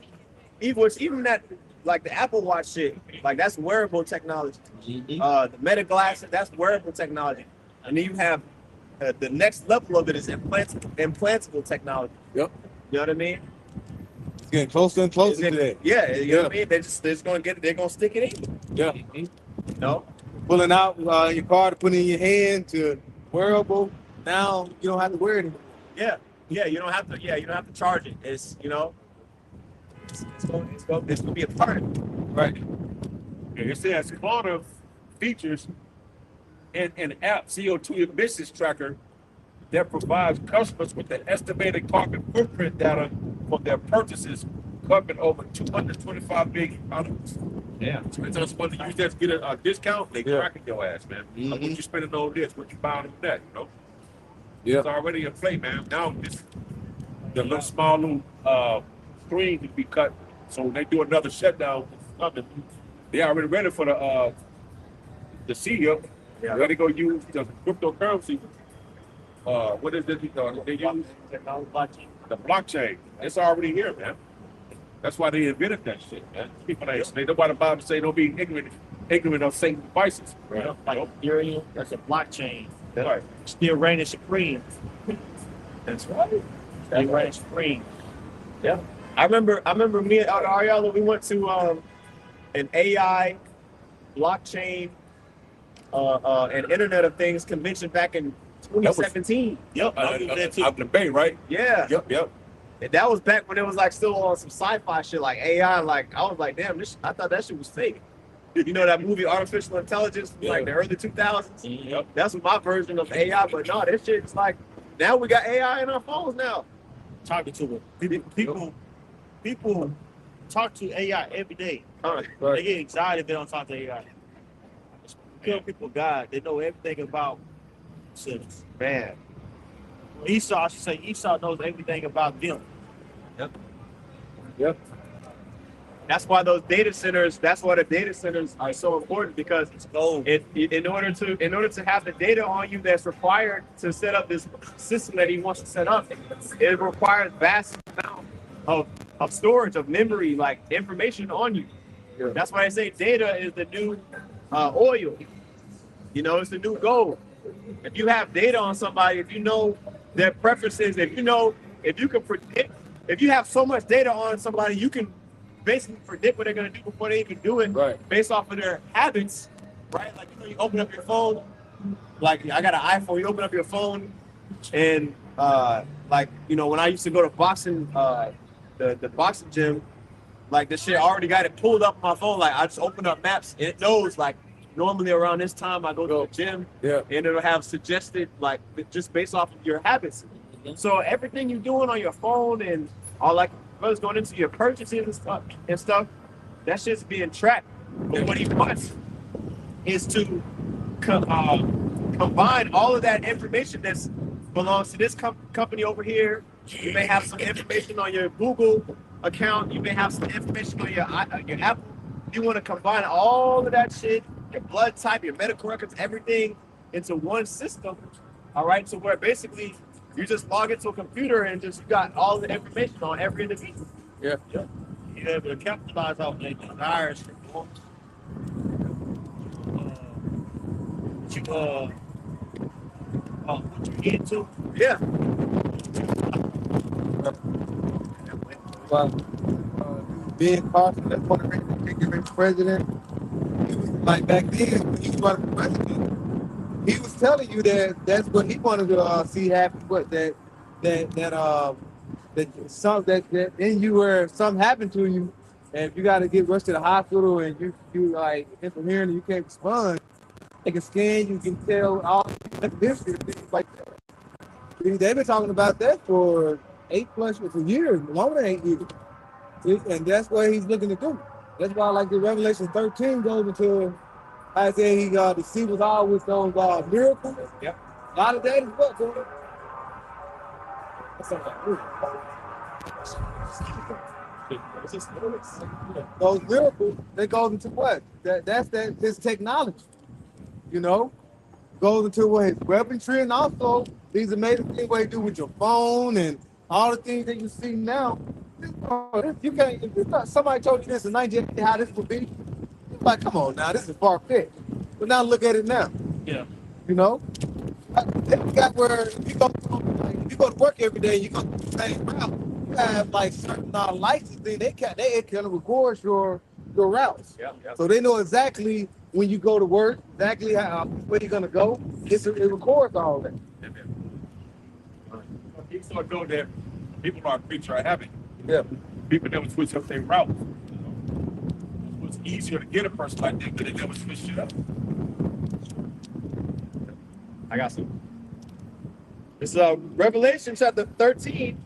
even that, like the Apple Watch shit, like that's wearable technology. The Meta glasses, that's wearable technology. And then you have the next level of it is implantable technology. Yep. You know what I mean? It's getting closer and closer to that. Yeah, you know what I mean? They're gonna stick it in. Yeah. You know? Pulling out your card, putting it in your hand to wearable. Now you don't have to wear it anymore. Yeah. Yeah, you don't have to charge it. It's, you know, it's gonna be a part of it. Right. It says Klarna features an app CO2 emissions tracker that provides customers with the estimated carbon footprint data from their purchases covering over 225 billion products. Yeah. So it's just when you use that to get a discount, they cracking your ass, man. Like, what you spending on this, what you buying on that, you know? Yeah. It's already in play, man. Now the little small screen to be cut. So when they do another shutdown, they already ready for the CHIP. Yeah. They're go use the cryptocurrency. What is it? They use the blockchain. It's already here, man. That's why they invented that shit, man. People ain't nobody about to say don't be ignorant of Satan devices. Right. You know, like Ethereum, that's a blockchain. That's right. Still reigning supreme. That's right. Still reigning supreme. Yeah. I remember me and Ariella, we went to an AI blockchain and Internet of Things convention back in 2017. Yep. Out in the Bay, right? Yeah. Yep. And that was back when it was like still on some sci-fi shit like AI. Like I was like, damn, I thought that shit was fake. You know that movie Artificial Intelligence from like the early 2000s? Yep. That's my version of AI, but no, this shit's like, now we got AI in our phones now. Talking to it. People talk to AI every day. Right. They get anxiety if they don't talk to AI. Tell people God, they know everything about themselves. Man. Esau, I should say, Esau knows everything about them. Yep. That's why the data centers are so important, because It's gold. in order to have the data on you that's required to set up this system that he wants to set up, it requires vast amount of storage, of memory, like information on you. Yeah. That's why I say data is the new oil. You know, it's the new gold. If you have data on somebody, if you know their preferences, if you can predict, if you have so much data on somebody, you can basically predict what they're going to do before they even do it, Right. based off of their habits, right? Like, you open up your phone, like I got an iPhone, you open up your phone, and like, when I used to go to boxing, the boxing gym, like the shit already got it pulled up on my phone. Like, I just open up maps and it knows, like, normally around this time I go to the gym, Yeah. and it'll have suggested, like, just based off of your habits. So everything you're doing on your phone and all, like, brothers going into your purchases and stuff, that shit's being tracked. But what he wants is to combine all of that information that belongs to this company over here. You may have some information on your Google account. You may have some information on your Apple. You want to combine all of that shit, your blood type, your medical records, everything into one system. All right, so where basically you just log into a computer and just you got all the information on every individual. Yeah. You're able to capitalize off their desires and wants. What you into. Yeah. But Ben Carson, that's one of the reasons president. He was like back then when he was running for president, he was telling you that that's what he wanted to see happen. But that then you were something happened to you, and if you got to get rushed to the hospital and you like incoherent and you can't respond, they can scan you, can tell all the history and things like that. They've been talking about that for 8+ years, longer than 8 years. And that's what he's looking to do. That's why, like, the Revelation 13 goes into, I said, he deceives all with those miracles. Yep. A lot of that is what, boy? Those miracles, they go into what? That's his technology. Goes into what his weaponry, and also these amazing things what he do with your phone and all the things that you see now. You can't. If not, somebody told you this in 1980 how this would be, you're like, come on now, this is far fetched. But now look at it now. Yeah. You got where you go to work every day, you go the same route. You have like certain licenses, they can record your routes. Yeah. So they know exactly when you go to work, exactly where you're gonna go. It records all that. You start doing that, people are a creature of habit. Yeah. People never switch up their route. It's easier to get a person like that, but they never switch it up. I got some. It's Revelation chapter 13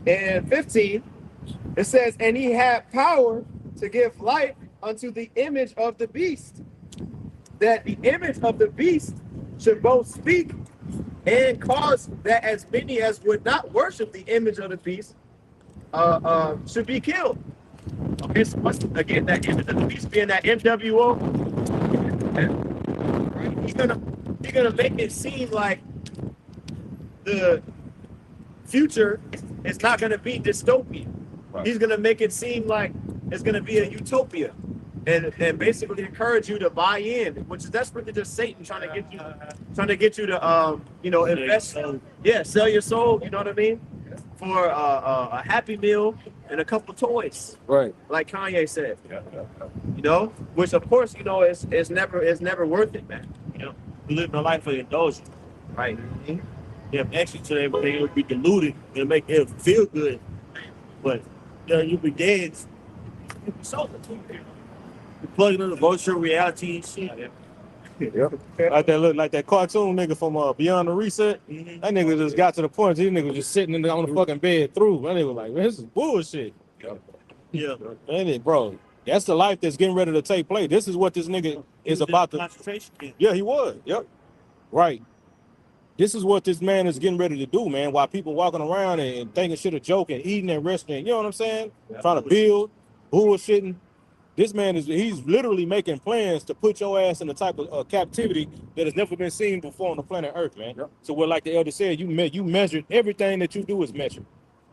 and 15. It says, and he had power to give life unto the image of the beast, that the image of the beast should both speak and cause that as many as would not worship the image of the beast should be killed. Okay, so what's again that image of the beast being that MWO? Right? He's gonna make it seem like the future is not gonna be dystopia. Right. He's gonna make it seem like it's gonna be a utopia, and basically encourage you to buy in, which is desperately just Satan trying to get you to invest, sell your soul. You know what I mean? For a Happy Meal and a couple toys, Right. like Kanye said. Yeah. Which of course it's never worth it, man. We live in a life of indulgence. Right. Yeah, actually today everything will be diluted and make it feel good. But you'll be dead. So Plugging in the virtual reality and shit. Yep. Like that cartoon nigga from Beyond the Reset. Mhm. That nigga just got to the point. This nigga was just sitting on the fucking bed through. That nigga like, man, this is bullshit. Yeah. And it, bro, that's the life that's getting ready to take place. This is what this nigga is about to. Concentration camp. Yeah, he was. Yep. Right. This is what this man is getting ready to do, man. While people walking around and thinking shit a joke and eating and resting, you know what I'm saying? Trying to build, bullshitting. This man he's literally making plans to put your ass in the type of captivity that has never been seen before on the planet Earth, man. Yep. So what, like the elder said, you measured everything that you do is measured.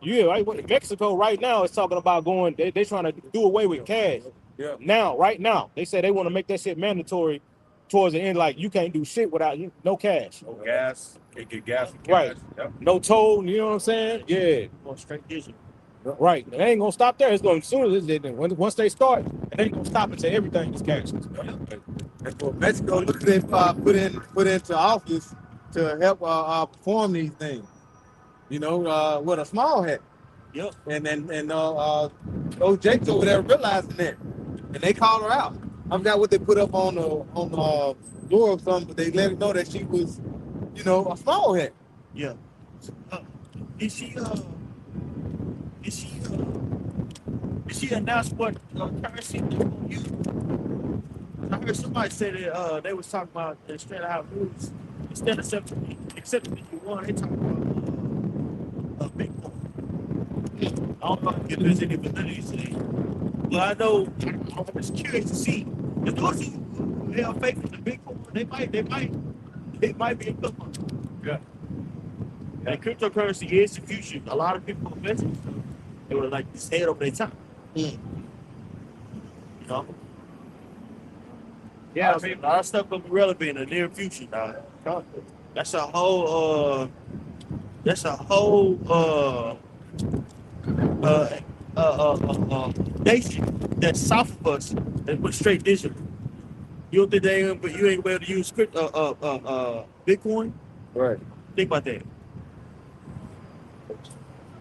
Yeah, right. Mexico right now is talking about going. They trying to do away with cash. Yeah. Now, right now, they say they want to make that shit mandatory towards the end. Like you can't do shit without no cash, No gas. Can't get gas and Right. cash. Yep. no toll. You know what I'm saying? Yeah. Going straight digital. Right. It ain't gonna stop there. It's going soon as once they start, it ain't gonna stop until everything is cashless. And for Mexico, look at they put into office to help perform these things. You know, with a small hat. Yep. And those Jakes over there realizing that, and they called her out. I forgot what they put up on the door or something, but they let her know that she was, you know, a small hat. Yeah. Did she announce what currency they're gonna use? I heard somebody say that they was talking about instead of how moves instead of accepting the yuan, they talking about Bitcoin. I don't know if there's any validity to that, but I know I'm just curious to see if those who they are faithful to Bitcoin, they might be a good one. Yeah. And cryptocurrency is the future. A lot of people invest in stuff. They were like just head over their time. You know? Yeah, a lot of stuff gonna be relevant in the near future, dog. That's a whole nation that's south of us that went straight digital. You don't think you ain't able to use Bitcoin? Right. Think about that.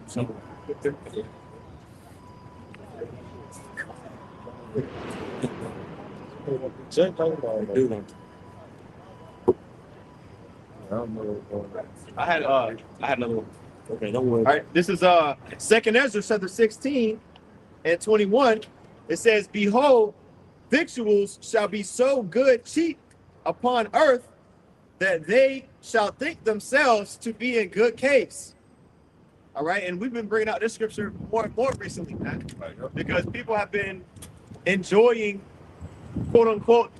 So I had another one. okay, don't worry. All right, this is Second Ezra chapter 16 and 21. It says, "Behold, victuals shall be so good cheap upon earth that they shall think themselves to be in good case." All right, and we've been bringing out this scripture more and more recently, man, because people have been enjoying, quote unquote,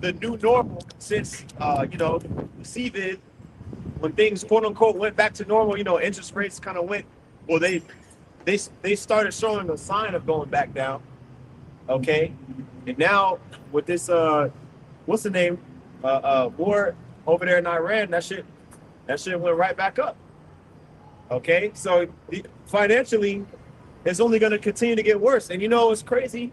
the new normal since CVID, when things, quote unquote, went back to normal. You know, interest rates kind of went, well, they started showing a sign of going back down. Okay, and now with this what's the name, war over there in Iran, that shit went right back up. Okay, so financially, it's only going to continue to get worse. And you know, it's crazy.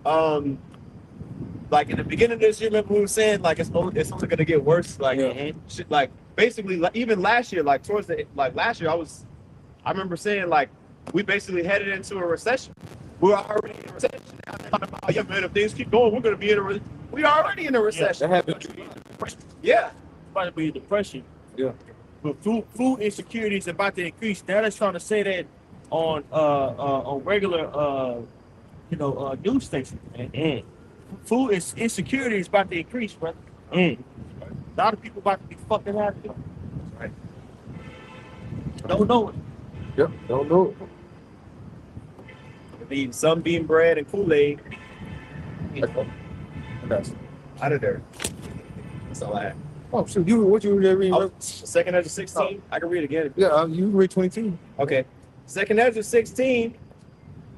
Like in the beginning of this year, remember we were saying like it's only going to get worse. Like, shit, like basically, like, even last year, like towards the last year, I remember saying like we basically headed into a recession. We were already in a recession. Now they're talking about, yeah, man, if things keep going, we're going to be in a we are already in a recession. That happened. Yeah. It's about to be a depression. Yeah. But food insecurity is about to increase. Now they're trying to say that on regular news stations. Man. Food insecurity is about to increase, brother. A lot of people about to be fucking out of here. Right. Don't know it. Yep. Don't know. Need some bean bread and Kool-Aid out of there. That's all I had. Oh, shoot. What you reading? Oh, Second Ezra 16. I can read it again. Yeah, you read 22. Okay. Second Ezra 16.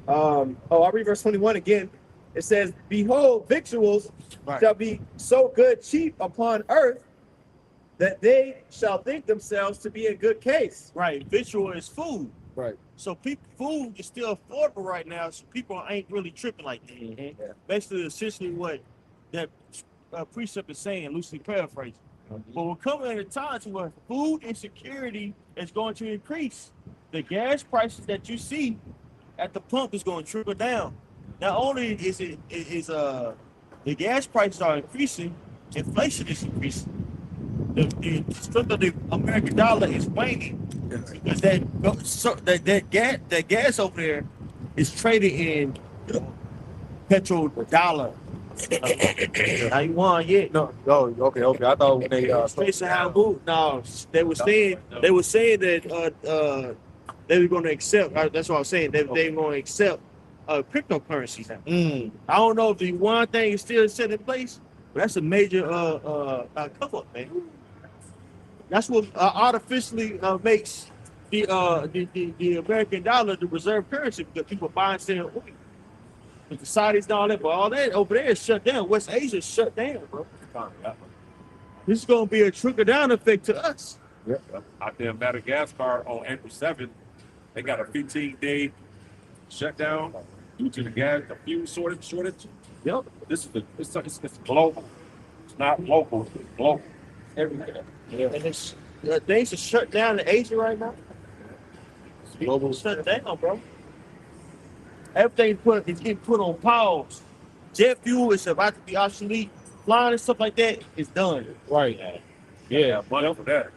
I'll read verse 21 again. It says, "Behold, victuals shall be so good cheap upon earth that they shall think themselves to be in good case." Right. Visual is food. Right. So food is still affordable right now, so people ain't really tripping like that. Mm-hmm. Basically, essentially what that precept is saying, loosely paraphrasing. But we're coming at a time to where food insecurity is going to increase. The gas prices that you see at the pump is going to trickle down. Not only is the gas prices are increasing, inflation is increasing. The strength of the American dollar is waning because that gas over there is traded in petrol dollar. How you want yet? No, okay. I thought when they Straight how good. No, they were saying that they were going to accept. That's what I was saying. They were going to accept cryptocurrency now. I don't know if the one thing is still set in place, but that's a major cover up, man. That's what artificially makes the American dollar the reserve currency because people buy and sell oil. The Saudis and all that, but all that over there is shut down. West Asia is shut down, bro. This is going to be a trickle down effect to us. Out there in Madagascar on April 7th, they got a 15-day shutdown due to the fuel shortage. Yep. It's global. It's not local. It's global. Everywhere. Yeah. And it's things are shut down in Asia right now. global Shut down, bro. Everything is getting put on pause. Jet fuel is about to be obsolete. Flying and stuff like that is done. Right. Yeah. Money for that.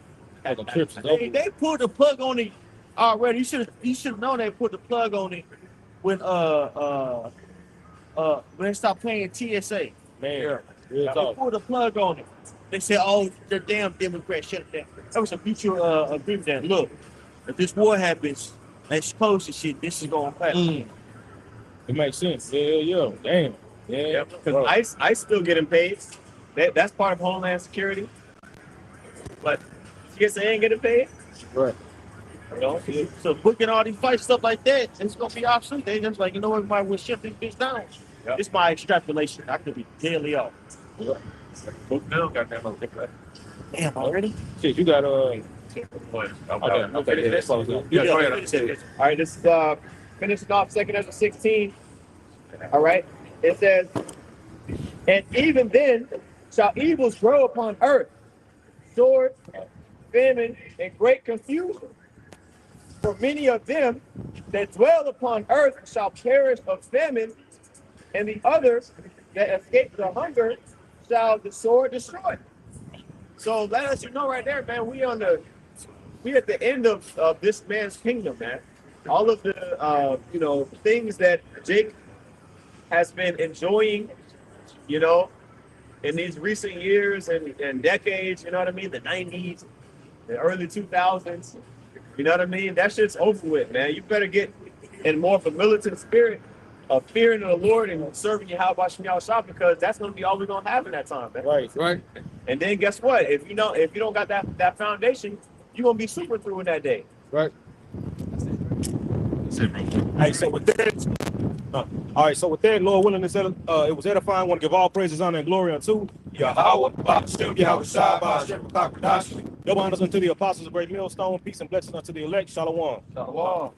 Like the trips is over. They put the plug on it already. You should have known they put the plug on it when they stopped paying TSA. Man. They Real talk. put the plug on it. They said, "Oh, the damn Democrats shut it down." That was a mutual agreement. That look, if this war happens, let's close this shit. This is going to pass. It makes sense. Yeah. Damn. Yeah. because ICE still getting paid. That's part of Homeland Security. But TSA ain't getting paid. Right. You know? So booking all these flights, stuff like that, it's gonna be obsolete. They just like, you know what, we might well shut this bitch down. Yep. It's my extrapolation. I could be daily off. Book now, goddamn, I'll take that. Damn, already? Shit, you got Okay. that's all good. Yeah, go ahead. All right, this is finishing off 2 Ezra 16. All right, it says, and even then shall evils grow upon earth, sword, famine, and great confusion. For many of them that dwell upon earth shall perish of famine, and the others that escape the hunger shall the sword destroy. So let us know right there, man. We at the end of this man's kingdom, man. All of the things that Jake has been enjoying, in these recent years and decades, you know what I mean? The 90s, the early 2000s, you know what I mean? That shit's over with, man. You better get in more of a militant spirit of fearing of the Lord and serving Yahweh Shem Yahweh, because that's going to be all we're going to have in that time, man. Right. And then guess what? If you don't got that foundation, you're going to be super through in that day. Right. Hey, so with that, Lord willing, it was edifying. I want to give all praises, honor, and glory unto Yahweh, Yahweh Shai, double honors unto the apostles of Great Millstone. Peace and blessings unto the elect. Shalom. Shalom.